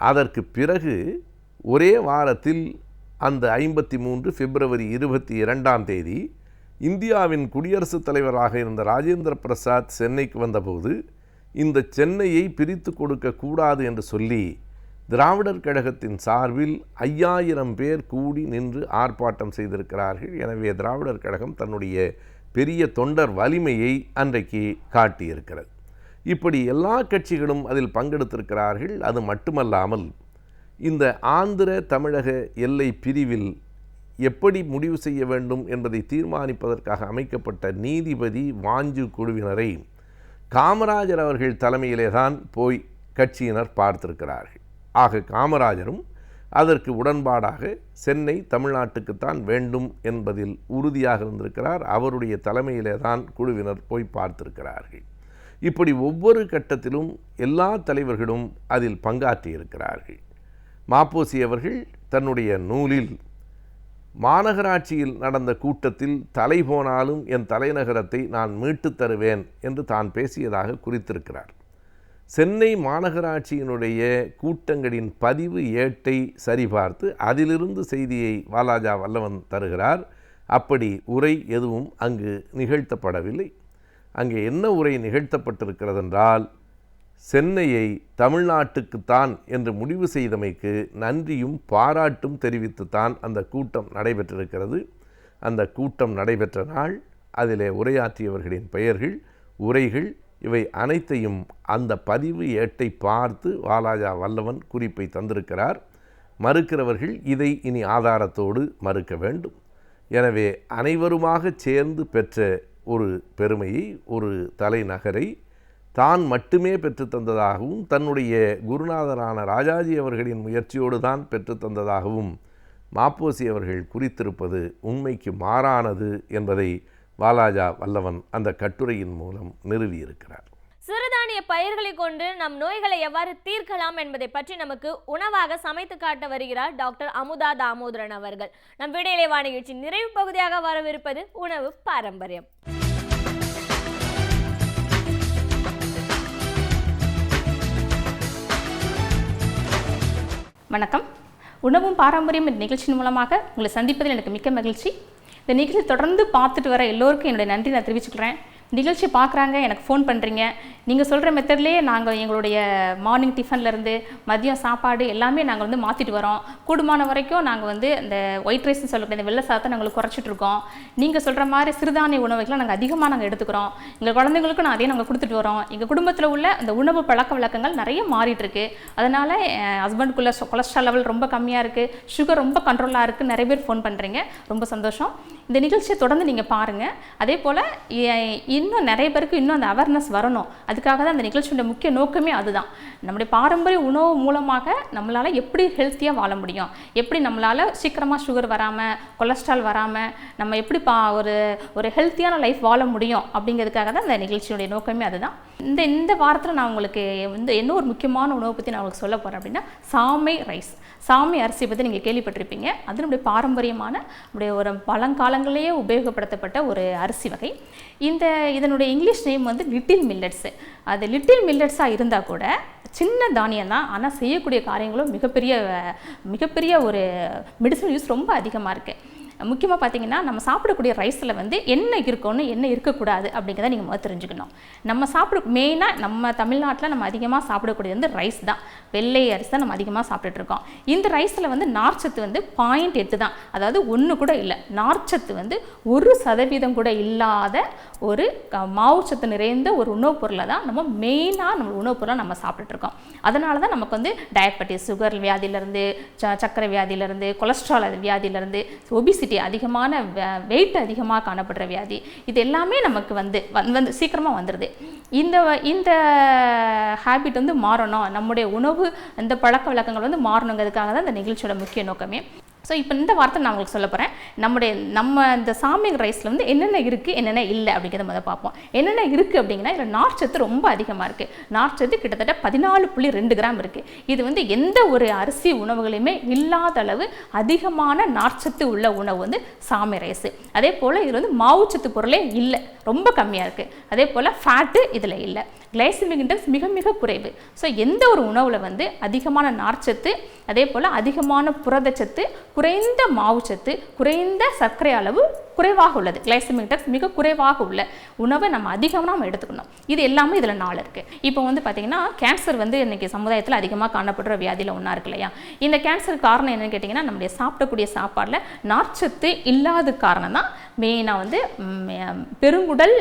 அதற்கு பிறகு ஒரே வாரத்தில் அந்த 53 பிப்ரவரி 22ஆம் தேதி இந்தியாவின் குடியரசுத் தலைவராக இருந்த ராஜேந்திர பிரசாத் சென்னைக்கு வந்தபோது இந்த சென்னையை பிரித்து கொடுக்கக்கூடாது என்று சொல்லி திராவிடர் கழகத்தின் சார்பில் 5000 பேர் கூடி நின்று ஆர்ப்பாட்டம் செய்திருக்கிறார்கள். எனவே திராவிடர் கழகம் தன்னுடைய பெரிய தொண்டர் வலிமையை அன்றைக்கு காட்டியிருக்கிறது. இப்படி எல்லா கட்சிகளும் அதில் பங்கெடுத்திருக்கிறார்கள். அது மட்டுமல்லாமல் இந்த ஆந்திர தமிழக எல்லை பிரிவில் எப்படி முடிவு செய்ய வேண்டும் என்பதை தீர்மானிப்பதற்காக அமைக்கப்பட்ட நீதிபதி வாஞ்சு குழுவினரை காமராஜர் அவர்கள் தலைமையிலே தான் போய் கட்சியினர் பார்த்திருக்கிறார்கள். ஆக காமராஜரும் அதற்கு உடன்பாடாக சென்னை தமிழ்நாட்டுக்குத்தான் வேண்டும் என்பதில் உறுதியாக இருந்திருக்கிறார். அவருடைய தலைமையிலே தான் குழுவினர் போய் பார்த்திருக்கிறார்கள். இப்படி ஒவ்வொரு கட்டத்திலும் எல்லா தலைவர்களும் அதில் பங்காற்றியிருக்கிறார்கள். மாப்போசி அவர்கள் தன்னுடைய நூலில் மாநகராட்சியில் நடந்த கூட்டத்தில் தலை போனாலும் என் தலைநகரத்தை நான் மீட்டு தருவேன் என்று தான் பேசியதாக குறித்திருக்கிறார். சென்னை மாநகராட்சியினுடைய கூட்டங்களின் பதிவு ஏட்டை சரிபார்த்து அதிலிருந்து செய்தியை வாலாஜா வல்லவன் தருகிறார். அப்படி உரை எதுவும் அங்கு நிகழ்த்தப்படவில்லை. அங்கே என்ன உரை நிகழ்த்தப்பட்டிருக்கிறது என்றால், சென்னையை தமிழ்நாட்டுக்குத்தான் என்று முடிவு செய்தமைக்கு நன்றியும் பாராட்டும் தெரிவித்துத்தான் அந்த கூட்டம் நடைபெற்றிருக்கிறது. அந்த கூட்டம் நடைபெற்ற நாள், அதிலே உரையாற்றியவர்களின் பெயர்கள், உரைகள் இவை அனைத்தையும் அந்த பதிவு ஏட்டை பார்த்து வாலாஜா வல்லவன் குறிப்பை தந்திருக்கிறார். மறுக்கிறவர்கள் இதை இனி ஆதாரத்தோடு மறுக்க வேண்டும். எனவே அனைவருமாக சேர்ந்து பெற்ற ஒரு பெருமையை, ஒரு தலைநகரை தான் மட்டுமே பெற்றுத்தந்ததாகவும் தன்னுடைய குருநாதரான ராஜாஜி அவர்களின் முயற்சியோடு தான் பெற்றுத்தந்ததாகவும் மாப்போசி அவர்கள் குறித்திருப்பது உண்மைக்கு மாறானது என்பதை வாலாஜா வல்லவன் அந்த கட்டுரையின் மூலம் நிறுவியிருக்கிறார். சிறுதானிய பயிர்களை கொண்டு நம் நோய்களை எவ்வாறு தீர்க்கலாம் என்பதை பற்றி நமக்கு உணவாக சமைத்து காட்ட வருகிறார் டாக்டர் அமுதா தாமோதரன் அவர்கள். நம் விடையிலேவா நிகழ்ச்சி நிறைவு பகுதியாக வரவிருப்பது உணவு பாரம்பரியம். வணக்கம். உணவும் பாரம்பரியம் என்ற நிகழ்ச்சியின் மூலமாக உங்களை சந்திப்பதில் எனக்கு மிக்க மகிழ்ச்சி. இந்த நிகழ்ச்சி தொடர்ந்து பார்த்துட்டு வர எல்லோருக்கும் என்னுடைய நன்றி நான் தெரிவிச்சுக்கிறேன். நிகழ்ச்சி பார்க்குறாங்க, எனக்கு ஃபோன் பண்ணுறீங்க. நீங்கள் சொல்கிற மெத்தட்லேயே நாங்கள் எங்களுடைய மார்னிங் டிஃபன்லேருந்து மதியம் சாப்பாடு எல்லாமே நாங்கள் வந்து மாற்றிட்டு வரோம். கூடுமான வரைக்கும் நாங்கள் வந்து இந்த ஒயிட் ரைஸ்ன்னு சொல்லக்கூடிய இந்த வெள்ளை சாதத்தை நாங்கள் குறைச்சிட்ருக்கோம். நீங்கள் சொல்கிற மாதிரி சிறுதானிய உணவுகள்லாம் நாங்கள் அதிகமாக நாங்கள் எடுத்துக்கிறோம். எங்கள் குழந்தைங்களுக்கும் நான் அதையும் நாங்கள் கொடுத்துட்டு வரோம். எங்கள் குடும்பத்தில் உள்ள இந்த உணவு பழக்க வழக்கங்கள் நிறைய மாறிட்டுருக்கு. அதனால் ஹஸ்பண்டுக்குள்ளே கொலஸ்ட்ரால் லெவல் ரொம்ப கம்மியாக இருக்குது, சுகர் ரொம்ப கண்ட்ரோலாக இருக்குது. நிறைய பேர் ஃபோன் பண்ணுறீங்க, ரொம்ப சந்தோஷம். இந்த நிகழ்ச்சியை தொடர்ந்து நீங்கள் பாருங்கள். அதே போல் இன்னும் நிறைய பேருக்கு இன்னும் அந்த அவேர்னஸ் வரணும். அதுக்காக தான் அந்த நிகழ்ச்சியோட முக்கிய நோக்கமே அதுதான். நம்முடைய பாரம்பரிய உணவு மூலமாக நம்மளால் எப்படி ஹெல்த்தியாக வாழ முடியும், எப்படி நம்மளால் சீக்கிரமாக சுகர் வராமல் கொலஸ்ட்ரால் வராமல் நம்ம எப்படி ஒரு ஹெல்த்தியான லைஃப் வாழ முடியும் அப்படிங்கிறதுக்காக தான் இந்த நிகழ்ச்சியோடைய நோக்கமே அதுதான். இந்த வாரத்தில் நான் உங்களுக்கு என்ன ஒரு முக்கியமான உணவை பற்றி நான் உங்களுக்கு சொல்ல போகிறேன் அப்படின்னா, சாமை ரைஸ். சாமை அரிசி பற்றி நீங்கள் கேள்விப்பட்டிருப்பீங்க. அது நம்முடைய பாரம்பரியமான நம்முடைய ஒரு பழங்காலங்களிலேயே உபயோகப்படுத்தப்பட்ட ஒரு அரிசி வகை. இதனுடைய இங்கிலீஷ் நேம் வந்து லிட்டில் மில்லட்ஸு. அது லிட்டில் மில்லட்ஸாக இருந்தால் கூட சின்ன தானியம் தான், ஆனால் செய்யக்கூடிய காரியங்களும் மிகப்பெரிய ஒரு மெடிசனல் யூஸ் ரொம்ப அதிகமாக இருக்குது. முக்கியமாக பார்த்தீங்கன்னா, நம்ம சாப்பிடக்கூடிய ரைஸில் வந்து என்ன இருக்கணும் என்ன இருக்கக்கூடாது அப்படிங்கிறத நீங்கள் முதல் தெரிஞ்சுக்கணும். நம்ம மெயினாக நம்ம தமிழ்நாட்டில் நம்ம அதிகமாக சாப்பிடக்கூடியது வந்து ரைஸ் தான். வெள்ளை அரிசி தான் நம்ம அதிகமாக சாப்பிட்டுட்ருக்கோம். இந்த ரைஸில் வந்து நார்ச்சத்து வந்து 0.8 தான், அதாவது 1 கூட இல்லை. நார்ச்சத்து வந்து 1% கூட இல்லாத ஒரு மாவுச்சத்து நிறைந்த ஒரு உணவுப் பொருளை தான் நம்ம மெயினாக நம்ம உணவுப் பொருளாக நம்ம சாப்பிட்டுட்ருக்கோம். அதனால தான் நமக்கு வந்து டயபெட்டிஸ், சுகர் வியாதியிலேருந்து, சர்க்கரை வியாதியிலேருந்து, கொலஸ்ட்ரால் வியாதியிலேருந்து, ஒபிசிட்டி அதிகமான வெயிட் அதிகமாக காணப்படுற வியாதி, இது எல்லாமே நமக்கு வந்து சீக்கிரமாக வந்துடுது. இந்த ஹேபிட் வந்து மாறணும், நம்முடைய உணவு இந்த பழக்க வழக்கங்கள் வந்து மாறணுங்கிறதுக்காக தான் இந்த நிகழ்ச்சியோட முக்கிய நோக்கமே. ஸோ இப்போ இந்த வார்த்தை நான் உங்களுக்கு சொல்ல போகிறேன். நம்ம இந்த சாமை ரைஸில் வந்து என்னென்ன இருக்குது என்னென்ன இல்லை அப்படிங்கிறத முதல் பார்ப்போம். என்னென்ன இருக்குது அப்படிங்கன்னா, இதில் நார்ச்சத்து ரொம்ப அதிகமாக இருக்குது. நார்ச்சத்து கிட்டத்தட்ட 14.2 கிராம் இருக்குது. இது வந்து எந்த ஒரு அரிசி உணவுகளையுமே இல்லாத அளவு அதிகமான நார்ச்சத்து உள்ள உணவு வந்து சாமை ரைஸு. அதே போல் இதில் வந்து மாவுச்சத்து பொருளே இல்லை, ரொம்ப கம்மியாக இருக்குது. அதே போல் ஃபேட்டு இதில் இல்லை. கிளைசிமிக் இண்டெக்ஸ் மிக மிக குறைவு. ஸோ எந்த ஒரு உணவில் வந்து அதிகமான நார்ச்சத்து, அதே போல் அதிகமான புரதச்சத்து, குறைந்த மாவுச்சத்து, குறைந்த சர்க்கரை அளவு, குறைவாக உள்ளது, கிளைசமிக் இண்டெக்ஸ் மிக குறைவாக உள்ள உணவை நம்ம அதிகமாக நம்ம எடுத்துக்கணும். இது எல்லாமே இதில் 4 இருக்குது. இப்போ வந்து பார்த்திங்கன்னா கேன்சர் வந்து இன்றைக்கி சமுதாயத்தில் அதிகமாக காணப்படுற வியாதியில் ஒன்றா இருக்கு இல்லையா? இந்த கேன்சருக்கு காரணம் என்னென்னு கேட்டிங்கன்னா, நம்முடைய சாப்பிடக்கூடிய சாப்பாடில் நார்ச்சத்து இல்லாத காரணம் தான் மெயினாக வந்து பெருங்குடல்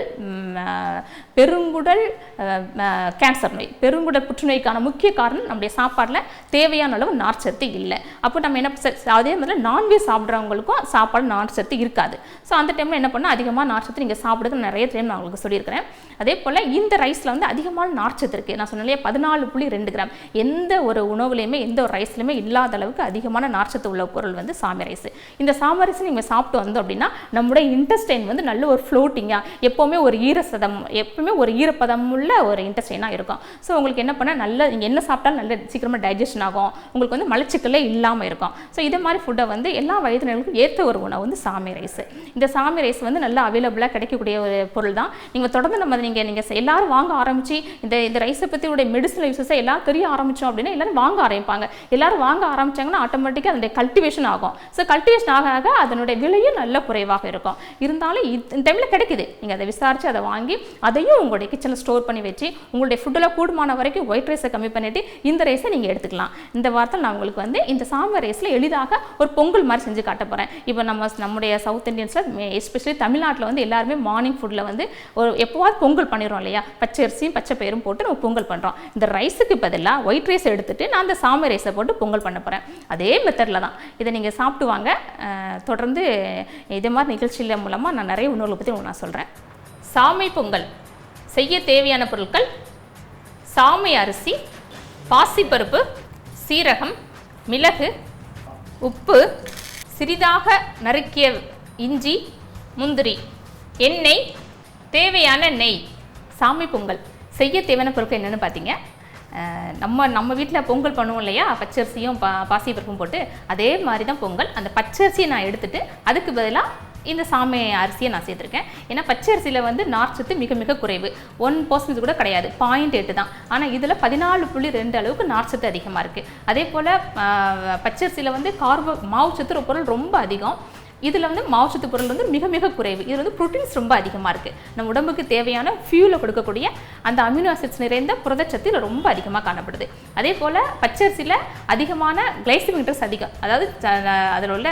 கேன்சர் நோய், பெருங்குடல் புற்றுநோய்க்கான முக்கிய காரணம் நம்முடைய சாப்பாடில் தேவையான அளவு நார்ச்சத்து இல்லை. அப்போ நம்ம என்ன, அதே மாதிரி நான்வெஜ் சாப்பிட்றவங்களுக்கும் சாப்பாடு நார்ச்சத்து இருக்காது. ஸோ அந்த டைமில் என்ன பண்ணால் அதிகமாக நார்ச்சத்து நீங்கள் சாப்பிடுறது நிறைய டைம் நான் உங்களுக்கு சொல்லியிருக்கிறேன். அதே போல் இந்த ரைஸில் வந்து அதிகமான நார்ச்சத்து இருக்குது. நான் சொன்னேன் 14.2 கிராம். எந்த ஒரு உணவுலையுமே எந்த ஒரு ரைஸ்லையுமே இல்லாத அளவுக்கு அதிகமான நார்ச்சத்து உள்ள பொருள் வந்து சாமை ரைஸ். இந்த சாமை ரைஸ் நீங்கள் சாப்பிட்டு வந்தோம் அப்படின்னா நம்முடைய இன்டெஸ்டைன் வந்து நல்ல ஒரு ஃப்ளோட்டிங்காக, எப்போவுமே ஒரு ஈரப்பதம் உள்ள ஒரு இன்டெஸ்டைனாக இருக்கும். ஸோ உங்களுக்கு என்ன பண்ணால் நல்ல நீங்கள் என்ன சாப்பிட்டாலும் நல்ல சீக்கிரமாக டைஜஷன் ஆகும், உங்களுக்கு வந்து மலச்சிக்கலே இல்லாமல் இருக்கும். ஸோ இதே மாதிரி ஃபுட்டை வந்து எல்லா வயதினருக்கும் ஏற்ற ஒரு உணவு வந்து சாமை ரைஸ். இந்த சாமை ரைஸ் வந்து நல்லா அவைலபிளாக கிடைக்கக்கூடிய ஒரு பொருள் தான். நீங்கள் தொடர்ந்து நீங்கள் எல்லாரும் வாங்க ஆரம்பித்து இந்த ரைஸை பற்றி உடைய மெடிசனல் யூசஸை எல்லாம் தெரிய ஆரம்பித்தோம் அப்படின்னா எல்லாரும் வாங்க ஆரம்பிப்பாங்க. எல்லாரும் வாங்க ஆரம்பித்தாங்கன்னா ஆட்டோமேட்டிக்காக அதனுடைய கல்டிவேஷன் ஆகும். ஸோ கல்டிவேஷன் ஆக அதனுடைய விலையும் நல்ல குறைவாக இருக்கும். இருந்தாலும் இந்த டைமில் கிடைக்குது, நீங்கள் அதை விசாரித்து அதை வாங்கி அதையும் உங்களுடைய கிச்சனில் ஸ்டோர் பண்ணி வச்சு உங்களுடைய ஃபுட்டில் கூடுமான வரைக்கும் ஒயிட் ரைஸை கம்மி பண்ணிவிட்டு இந்த ரைஸை நீங்கள் எடுத்துக்கலாம். இந்த வாரத்தில் நான் உங்களுக்கு வந்து இந்த சாம்பார் ரைஸில் எளிதாக ஒரு பொங்கல் மாதிரி செஞ்சு காட்ட போகிறேன். இப்போ நம்முடைய சவுத் இந்தியன்ஸில் எஸ்பெஷலி தமிழ்நாட்டில் வந்து எல்லாருமே மார்னிங் ஃபுட்டில் வந்து ஒரு எப்போவாது பொங்கல் பண்ணிடுறோம் இல்லையா? பச்சை அரிசியும் பச்சை பயிரும் போட்டு நம்ம பொங்கல் பண்ணுறோம். இந்த ரைஸுக்கு பதிலாக ஒயிட் ரைஸ் எடுத்துகிட்டு நான் அந்த சாம்பார் ரைஸை போட்டு பொங்கல் பண்ண போகிறேன். அதே மெத்தடில் தான் இதை நீங்கள் சாப்பிட்டு வாங்க. தொடர்ந்து இதே மாதிரி நிகழ்ச்சியில் மூலமாக நான் நிறைய உணவுகளை பற்றி நான் சொல்கிறேன். சாமை பொங்கல் செய்ய தேவையான பொருட்கள்: சாமை அரிசி, பாசிப்பருப்பு, சீரகம், மிளகு, உப்பு, சிறிதாக நறுக்கிய இஞ்சி, முந்திரி, எண்ணெய், தேவையான நெய். சாமை பொங்கல் செய்ய தேவையான பொருட்கள் என்னென்னு பார்த்தீங்க. நம்ம வீட்டில் பொங்கல் பண்ணுவோம் இல்லையா? பச்சரிசியும் பாசிப்பருப்பும் போட்டு அதே மாதிரி தான் பொங்கல். அந்த பச்சரிசியை நான் எடுத்துகிட்டு அதுக்கு பதிலாக இந்த சாமை அரிசியை நான் சேர்த்துருக்கேன். ஏன்னா பச்சை அரிசியில் வந்து நார்ச்சத்து மிக மிக குறைவு, 1% கூட கிடையாது, 0.8 தான். ஆனால் இதில் 14.2 அளவுக்கு நார்ச்சத்து அதிகமாக இருக்குது. அதே போல் பச்சரிசியில் வந்து மாவுச்சத்து பொருள் ரொம்ப அதிகம். இதில் வந்து மாவுச்சத்து பொருள் வந்து மிக மிக குறைவு. இதில் வந்து ப்ரோட்டீன்ஸ் ரொம்ப அதிகமாக இருக்குது. நம்ம உடம்புக்கு தேவையான ஃபியூலை கொடுக்கக்கூடிய அந்த அமினோ ஆசிட்ஸ் நிறைந்த புரதச்சத்து இதில் ரொம்ப அதிகமாக காணப்படுது. அதே போல் பச்சரிசியில் அதிகமான கிளைசமிக் இண்டெக்ஸ் அதிகம், அதாவது அதில் உள்ள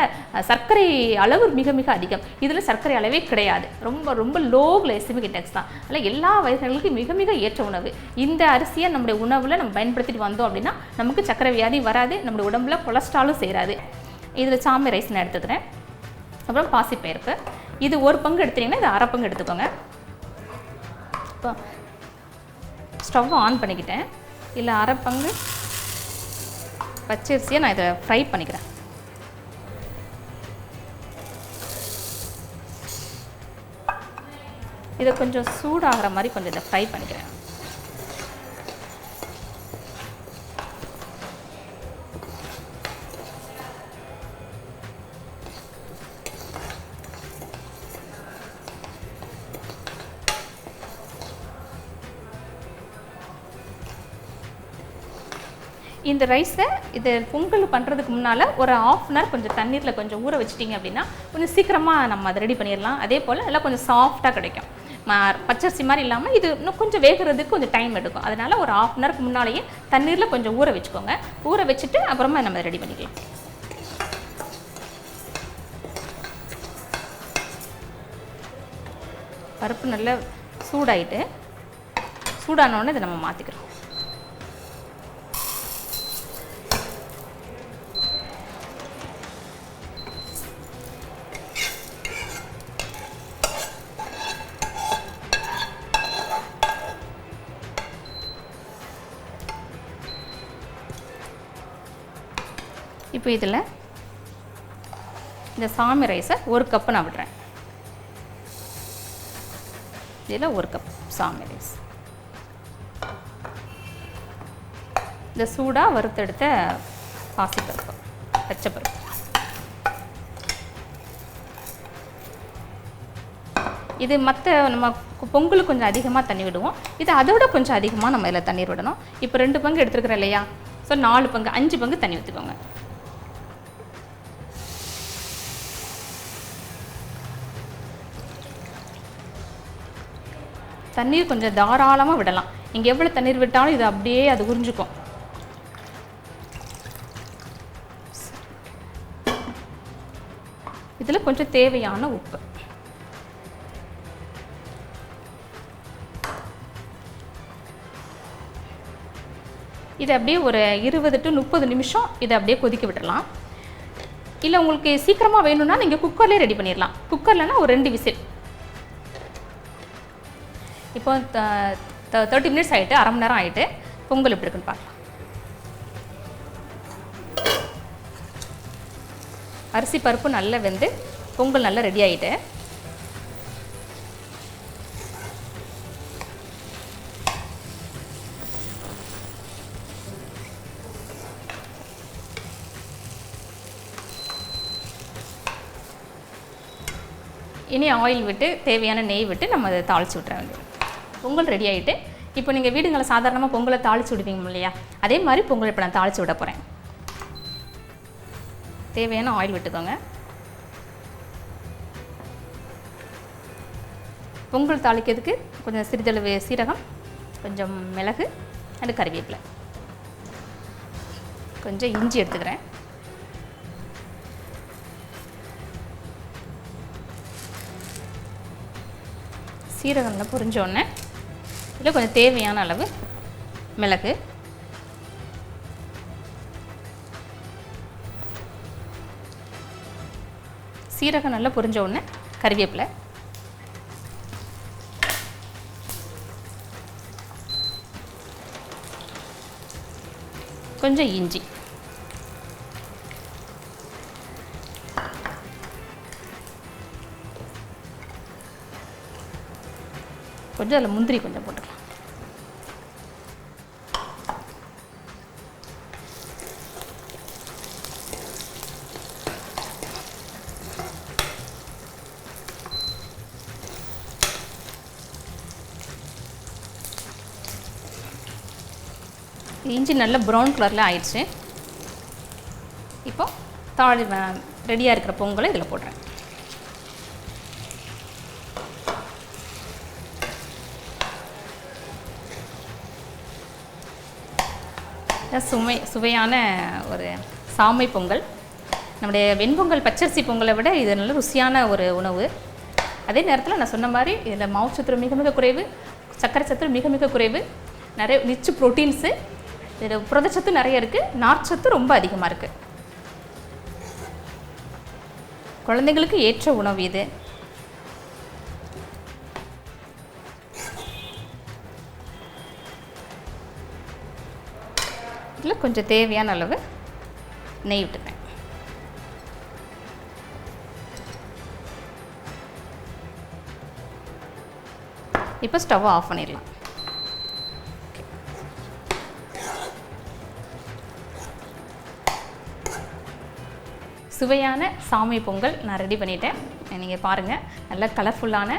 சர்க்கரை அளவு மிக மிக அதிகம். இதில் சர்க்கரை அளவே கிடையாது, ரொம்ப ரொம்ப லோ கிளைசமிக் இண்டெக்ஸ் தான். அதில் எல்லா வயதினர்களுக்கும் மிக மிக ஏற்ற உணவு. இந்த அரிசியை நம்முடைய உணவில் நம்ம பயன்படுத்திட்டு வந்தோம் அப்படின்னா நமக்கு சர்க்கரை வியாதி வராது, நம்முடைய உடம்புல கொலஸ்ட்ராலும் சேராது. இதில் சாமை ரைஸ் நான் எடுத்துக்கிறேன். அப்புறம் பாசிப்பயிறு, இது 1 பங்கு எடுத்தீங்கன்னா இது 1/2 பங்கு எடுத்துக்கோங்க. இப்போ ஸ்டவ் ஆன் பண்ணிக்கிட்டேன். இல்லை 1/2 பங்கு பச்சரிசியை நான் இதை ஃப்ரை பண்ணிக்கிறேன். இதை கொஞ்சம் சூடாகிற மாதிரி கொஞ்சம் இதை ஃப்ரை பண்ணிக்கிறேன். இந்த ரைஸை இது பொங்கல் பண்ணுறதுக்கு முன்னால் ஒரு 1/2 அன் ஹவர் கொஞ்சம் தண்ணீரில் கொஞ்சம் ஊற வச்சிட்டிங்க அப்படின்னா கொஞ்சம் சீக்கிரமாக நம்ம அதை ரெடி பண்ணிடலாம். அதே போல் எல்லாம் கொஞ்சம் சாஃப்டாக கிடைக்கும். பச்சரிசி மாதிரி இல்லாமல் இது இன்னும் கொஞ்சம் வேகிறதுக்கு கொஞ்சம் டைம் எடுக்கும். அதனால் ஒரு 1/2 அன் ஹவருக்கு முன்னாலேயே தண்ணீரில் கொஞ்சம் ஊற வச்சுக்கோங்க. ஊற வச்சுட்டு அப்புறமா நம்ம ரெடி பண்ணிக்கலாம். பருப்பு நல்லா சூடாயிட்டு, சூடானோடனே இதை நம்ம மாற்றிக்கிறோம். இப்போ இதில் இந்த சாமை ரைஸை 1 கப்பு நான் விடுறேன். இதில் 1 கப் சாமை ரைஸ், இந்த சூடாக வறுத்தெடுத்த பாசிப்பருப்பு, பச்சைப்பருப்பு, இது மற்ற நம்ம பொங்கலுக்கு கொஞ்சம் அதிகமாக தண்ணி விடுவோம். இது அதோட கொஞ்சம் அதிகமாக நம்ம இதில் தண்ணீர் விடணும். இப்போ 2 பங்கு எடுத்துருக்குறோம் இல்லையா? ஸோ 4 பங்கு 5 பங்கு தண்ணி ஊற்றிக்கோங்க. தண்ணீர் கொஞ்சம் தாராளமாக விடலாம். நீங்கள் எவ்வளோ தண்ணீர் விட்டாலும் இது அப்படியே அது உறிஞ்சிக்கும். இதில் கொஞ்சம் தேவையான உப்பு. இதை அப்படியே ஒரு 20 to 30 நிமிஷம் இதை அப்படியே கொதிக்க விட்டுடலாம். இல்லை உங்களுக்கு சீக்கிரமாக வேணும்னா நீங்கள் குக்கர்லேயே ரெடி பண்ணிடலாம். குக்கர்லனா ஒரு 2 விசில். இப்போ 30 மினிட்ஸ் ஆகிட்டு, அரை மணி நேரம் ஆகிட்டு. பொங்கல் எப்படி இருக்குன்னு பார்க்கலாம். அரிசி பருப்பு நல்லா வெந்து பொங்கல் நல்லா ரெடி ஆகிட்டு. இனி ஆயில் விட்டு தேவையான நெய் விட்டு நம்ம அதை தாளித்து விட்டுற வேண்டியது. பொங்கல் ரெடி ஆகிட்டு. இப்போ நீங்கள் வீடுங்களை சாதாரணமாக பொங்கலை தாளித்து விடுவீங்க இல்லையா, அதே மாதிரி பொங்கல் இப்போ நான் தாளித்து விட போகிறேன். தேவையான ஆயில் விட்டுக்கோங்க. பொங்கல் தாளிக்கிறதுக்கு கொஞ்சம் சிறிதளவு சீரகம், கொஞ்சம் மிளகு அண்ட் கறிவேப்பிலை, கொஞ்சம் இஞ்சி எடுத்துக்கிறேன். சீரகம்லாம் பொரிஞ்சோடனே இதில் கொஞ்சம் தேவையான அளவு மிளகு, சீரகம் நல்லா பொரிஞ்ச உடனே கறிவேப்பிலை, கொஞ்சம் இஞ்சி, கொஞ்சம் அதில் முந்திரி கொஞ்சம் போட்டுக்கலாம். இஞ்சி நல்ல ப்ரௌன் கலரில் ஆயிடுச்சு. இப்போ ரெடியாக இருக்கிற பொங்கலை இதில் போடுறேன். சுவையான ஒரு சாமை பொங்கல். நம்முடைய வெண்பொங்கல் பச்சரிசி பொங்கலை விட இது நல்ல ருசியான ஒரு உணவு. அதே நேரத்தில் நான் சொன்ன மாதிரி இதில் மாவுச்சத்து மிக மிக குறைவு, சர்க்கரை சத்து மிக மிக குறைவு, நிறைய ரிச் ப்ரோட்டீன்ஸு, இதில் புரதச்சத்து நிறைய இருக்குது, நார்ச்சத்து ரொம்ப அதிகமாக இருக்குது. குழந்தைங்களுக்கு ஏற்ற உணவு இது. இதில் கொஞ்சம் தேவையான அளவு நெய் விட்டுக்கிறேன். இப்போ ஸ்டவ் ஆஃப் பண்ணிடலாம். சுவையான சாமை பொங்கல் நான் ரெடி பண்ணிட்டேன். நீங்கள் பாருங்கள், நல்ல கலர்ஃபுல்லான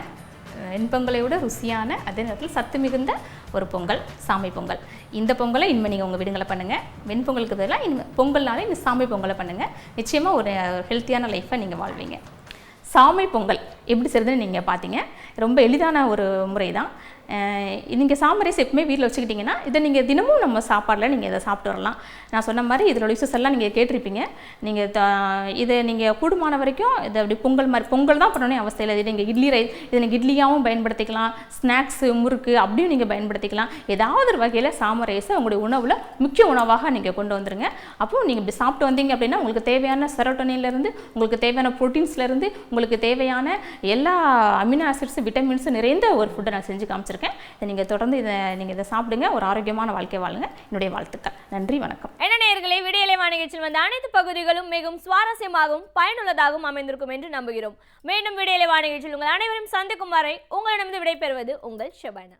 வெண்பொங்கலை விட ருசியான, அதே நேரத்தில் சத்து மிகுந்த ஒரு பொங்கல் சாமை பொங்கல். இந்த பொங்கலை இனிமேல் நீங்கள் உங்கள் வீடுங்களை பண்ணுங்கள். வெண்பொங்கலுக்கு பதிலாக இனிமேல் பொங்கல்னாலே இந்த சாமை பொங்கலை பண்ணுங்கள். நிச்சயமாக ஒரு ஹெல்த்தியான லைஃப்பை நீங்கள் வாழ்வீங்க. சாமை பொங்கல் எப்படி செய்கிறதுன்னு நீங்கள் பார்த்தீங்க. ரொம்ப எளிதான ஒரு முறை தான். நீங்கள் சாமை ரைஸ் எப்பவுமே வீட்டில் வச்சுக்கிட்டிங்கன்னா இதை நீங்கள் தினமும் நம்ம சாப்பாடில் நீங்கள் இதை சாப்பிட்டு வரலாம். நான் சொன்ன மாதிரி இதில் யூசஸ் எல்லாம் நீங்கள் கேட்டிருப்பீங்க. நீங்கள் இதை நீங்கள் கூடுமான வரைக்கும் இதை அப்படி பொங்கல் மாதிரி பொங்கல் தான் பண்ணணும் அவசியம் இல்லை. இது நீங்கள் இட்லி ரைஸ், இதை நீங்கள் இட்லியாகவும் பயன்படுத்திக்கலாம், ஸ்நாக்ஸு முறுக்கு அப்படியும் நீங்கள் பயன்படுத்திக்கலாம். ஏதாவது ஒரு வகையில் சாமை ரைஸை உங்களுடைய உணவில் முக்கிய உணவாக நீங்கள் கொண்டு வந்துடுங்க. அப்போது நீங்கள் இப்படி சாப்பிட்டு வந்தீங்க அப்படின்னா உங்களுக்கு தேவையான செரோட்டோனின்லேருந்து, உங்களுக்கு தேவையான ப்ரோட்டீன்ஸ்லேருந்து, உங்களுக்கு தேவையான எல்லா அமினோ ஆசிட்ஸு விட்டமின்ஸும் நிறைந்த ஒரு ஃபுட்டை நான் செஞ்சு காமிச்சிருக்கேன். இதை நீங்கள் தொடர்ந்து நீங்கள் இதை சாப்பிடுங்க. ஒரு ஆரோக்கியமான வாழ்க்கை வாழுங்க. என்னுடைய வாழ்த்துக்கள். நன்றி, வணக்கம். என்ன நேயர்களே, விடியலை நிகழ்ச்சியில் வந்த அனைத்து பகுதிகளும் மிகவும் சுவாரஸ்யமாகவும் பயனுள்ளதாகவும் அமைந்திருக்கும் என்று நம்புகிறோம். மீண்டும் விடியலை நிகழ்ச்சியில் உங்கள் அனைவரும் சந்திக்கும் வரை உங்களிடமிருந்து விடைபெறுவது உங்கள் ஷபானா.